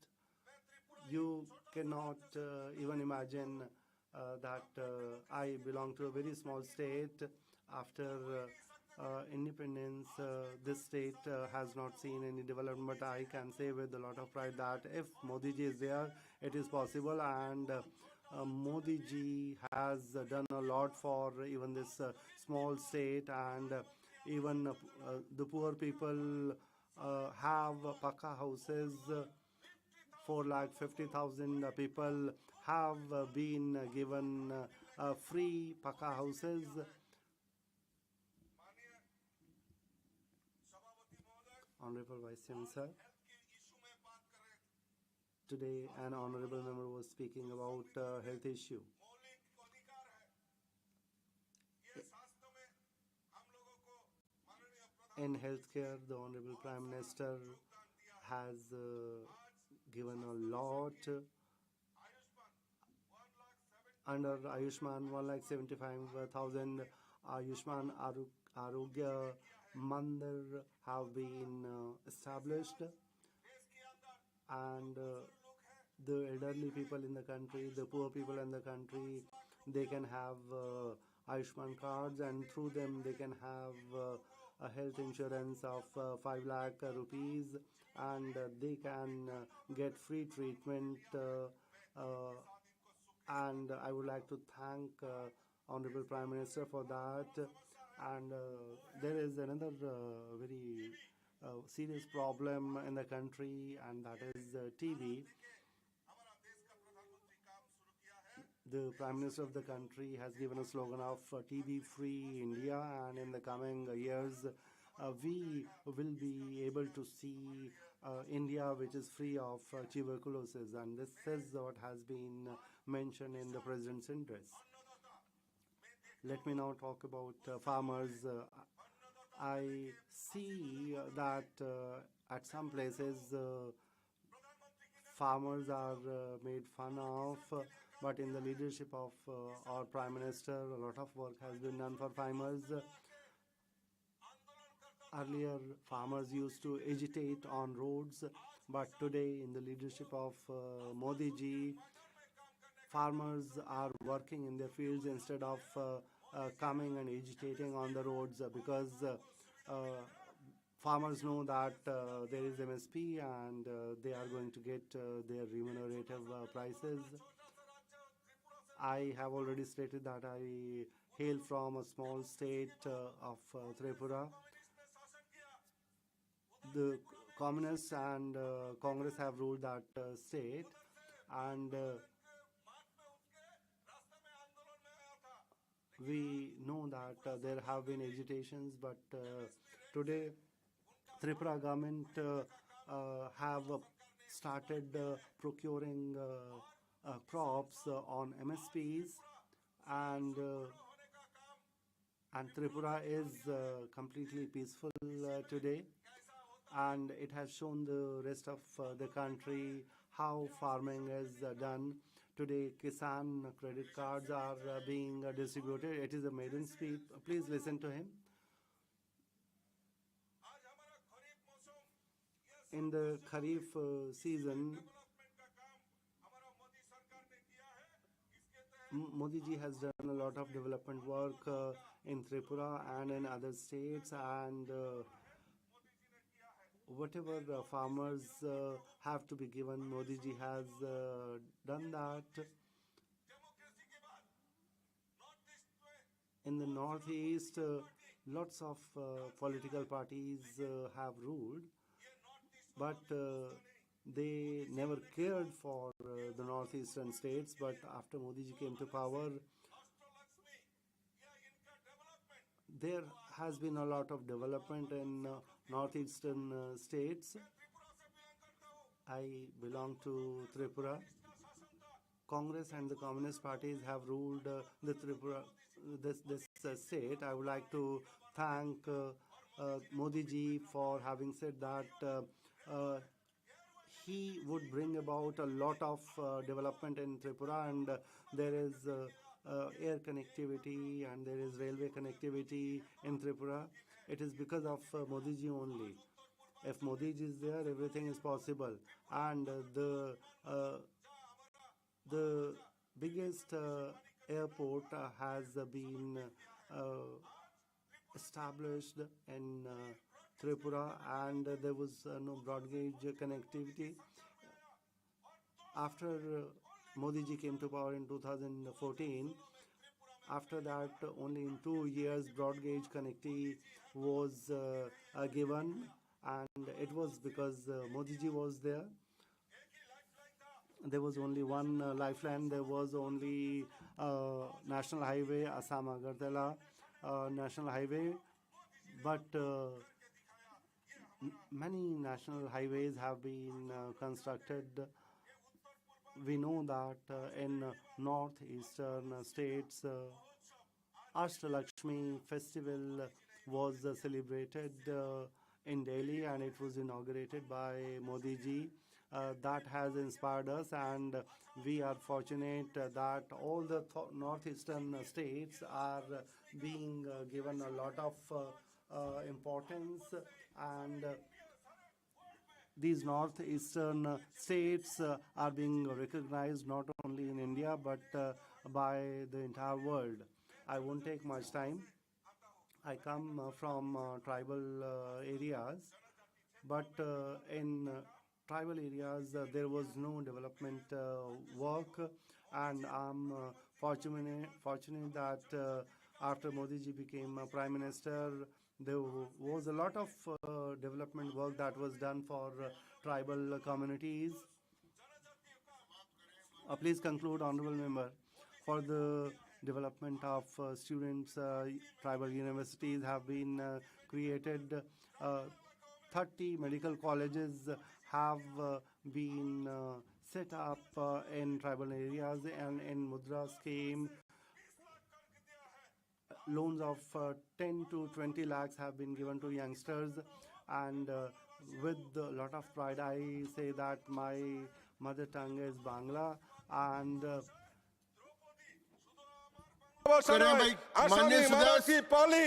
You cannot even imagine that I belong to a very small state. After independence, this state has not seen any development, but I can say with a lot of pride that if Modi ji is there, it is possible, and Modi ji has done a lot for even this small state, and even the poor people have Pakka houses. 450,000 people have been given free Pakka houses. Honorable Vice Chancellor, today an honorable member was speaking about health issue. In healthcare, the Honorable Prime Minister has given a lot. Under Ayushman, 1,75,000 Ayushman Arogya Mandir have been established, and the elderly people in the country, the poor people in the country, they can have Ayushman cards, and through them they can have a health insurance of 5 lakh rupees, and they can get free treatment. And I would like to thank Honorable Prime Minister for that. And there is another very serious problem in the country, and that is TB. The Prime Minister of the country has given a slogan of TB-free India, and in the coming years, we will be able to see India which is free of tuberculosis, and this is what has been mentioned in the President's address. Let me now talk about farmers. I see that at some places farmers are made fun of, but in the leadership of our Prime Minister, a lot of work has been done for farmers. Earlier, farmers used to agitate on roads, but today, in the leadership of Modi ji, farmers are working in their fields instead of coming and agitating on the roads, because farmers know that there is MSP and they are going to get their remunerative prices. I have already stated that I hail from a small state of Tripura. The Communists and Congress have ruled that state, and we know that there have been agitations, but today Tripura government have started procuring crops on MSPs, and Tripura is completely peaceful today, and it has shown the rest of the country how farming is done. Today, Kisan credit cards are being distributed. It is a maiden speech. Please listen to him. In the Kharif season, Modi ji has done a lot of development work in Tripura and in other states, and whatever farmers have to be given, Modi ji has done that. In the Northeast, lots of political parties have ruled, but they never cared for the northeastern states, but after Modi ji came to power, there has been a lot of development in northeastern states. I belong to Tripura. Congress and the Communist parties have ruled the Tripura, this state. I would like to thank Modi ji for having said that he would bring about a lot of development in Tripura, and there is air connectivity and there is railway connectivity in Tripura. It is because of Modi ji only. If Modi ji is there, everything is possible. And the biggest airport has been established in Tripura, and there was no broad gauge connectivity. After Modi ji came to power in 2014, after that only in 2 years broad gauge connectivity was given, and it was because Modi ji was there. There was only one lifeline. There was only National Highway, Assam-Agartala National Highway, but many national highways have been constructed. We know that in northeastern states, Ashtalakshmi festival was celebrated in Delhi, and it was inaugurated by Modi ji. That has inspired us, and we are fortunate that all the northeastern states are being given a lot of importance, and these northeastern states are being recognized not only in India but by the entire world. I won't take much time. I come from tribal areas, but in tribal areas there was no development work, and I'm fortunate that after Modi ji became Prime Minister, there was a lot of development work that was done for tribal communities. Please conclude, Honorable Member. For the development of students, tribal universities have been created. 30 medical colleges have been set up in tribal areas, and in Mudra scheme, loans of 10 to 20 lakhs have been given to youngsters, and with a lot of pride I say that my mother tongue is Bangla, and Marathi পালি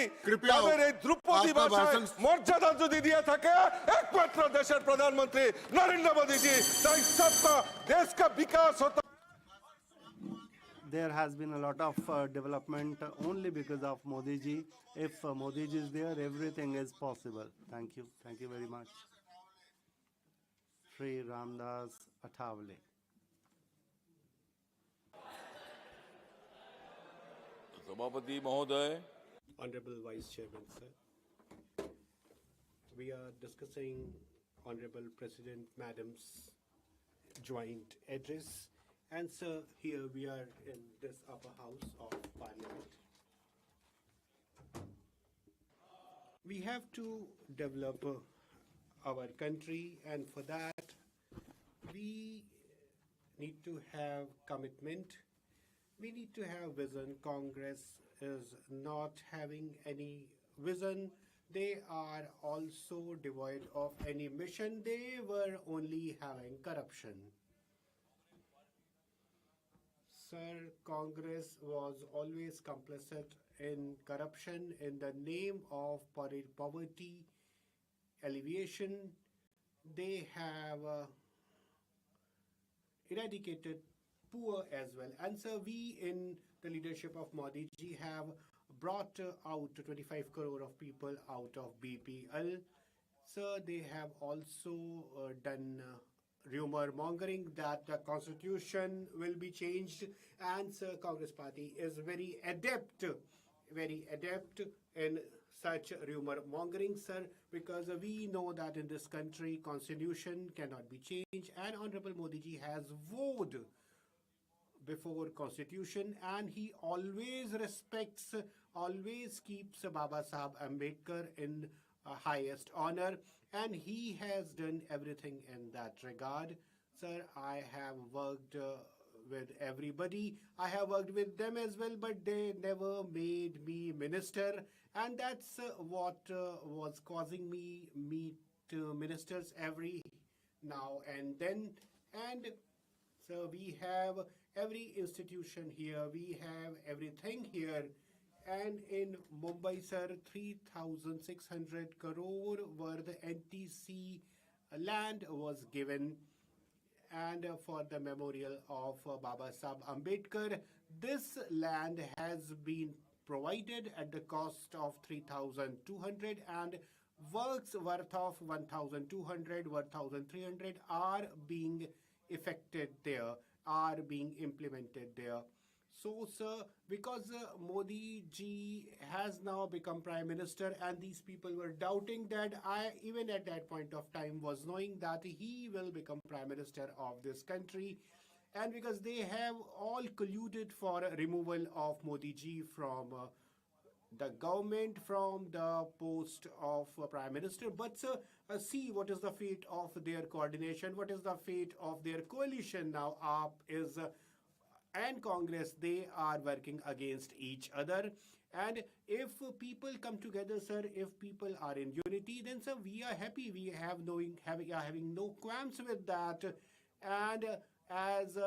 তাদের এই ধ্রুপদী ভাষায় মর্যাদা যদি দিয়ে থাকে একমাত্র দেশের প্রধানমন্ত্রী নরেন্দ্র মোদী জি তাই সবকা দেশ কা বিকাশ হতো। There has been a lot of development only because of Modi ji. If Modi ji is there, everything is possible. Thank you. Thank you very much. Shri Ramdas Athavale. सभापति महोदय, Honorable Vice Chairman, sir. We are discussing Honorable President Madam's joint address. And sir, here we are in this upper house of Parliament. We have to develop our country, and for that, we need to have commitment. We need to have vision. Congress is not having any vision. They are also devoid of any mission. They were only having corruption. Sir, Congress was always complicit in corruption in the name of poverty alleviation. They have eradicated poor as well. And so we in the leadership of Modi ji have brought out 25 crore of people out of BPL. So they have also done rumor mongering that the constitution will be changed, and Congress party is very adept in such rumor mongering, sir, because we know that in this country, constitution cannot be changed, and Honorable Modi ji has vowed before constitution, and he always respects, always keeps Baba Sahib Ambedkar in highest honor, and he has done everything in that regard. Sir, I have worked with everybody. I have worked with them as well, but they never made me minister, and that's what was causing me meet ministers every now and then. And so we have every institution here, we have everything here. And in Mumbai, sir, 3,600 crore worth NTC land was given, and for the memorial of Baba Sahib Ambedkar, this land has been provided at the cost of 3,200, and works worth of 1,200, 1,300 are being effected there, are being implemented there. So, sir, because Modi ji has now become Prime Minister, and these people were doubting that, I, even at that point of time, was knowing that he will become Prime Minister of this country. And because they have all colluded for removal of Modi ji from the government, from the post of Prime Minister. But see what is the fate of their coordination, what is the fate of their coalition now. AAP is and Congress, they are working against each other. And if people come together, sir, if people are in unity, then sir, we are happy. We have having no qualms with that. And as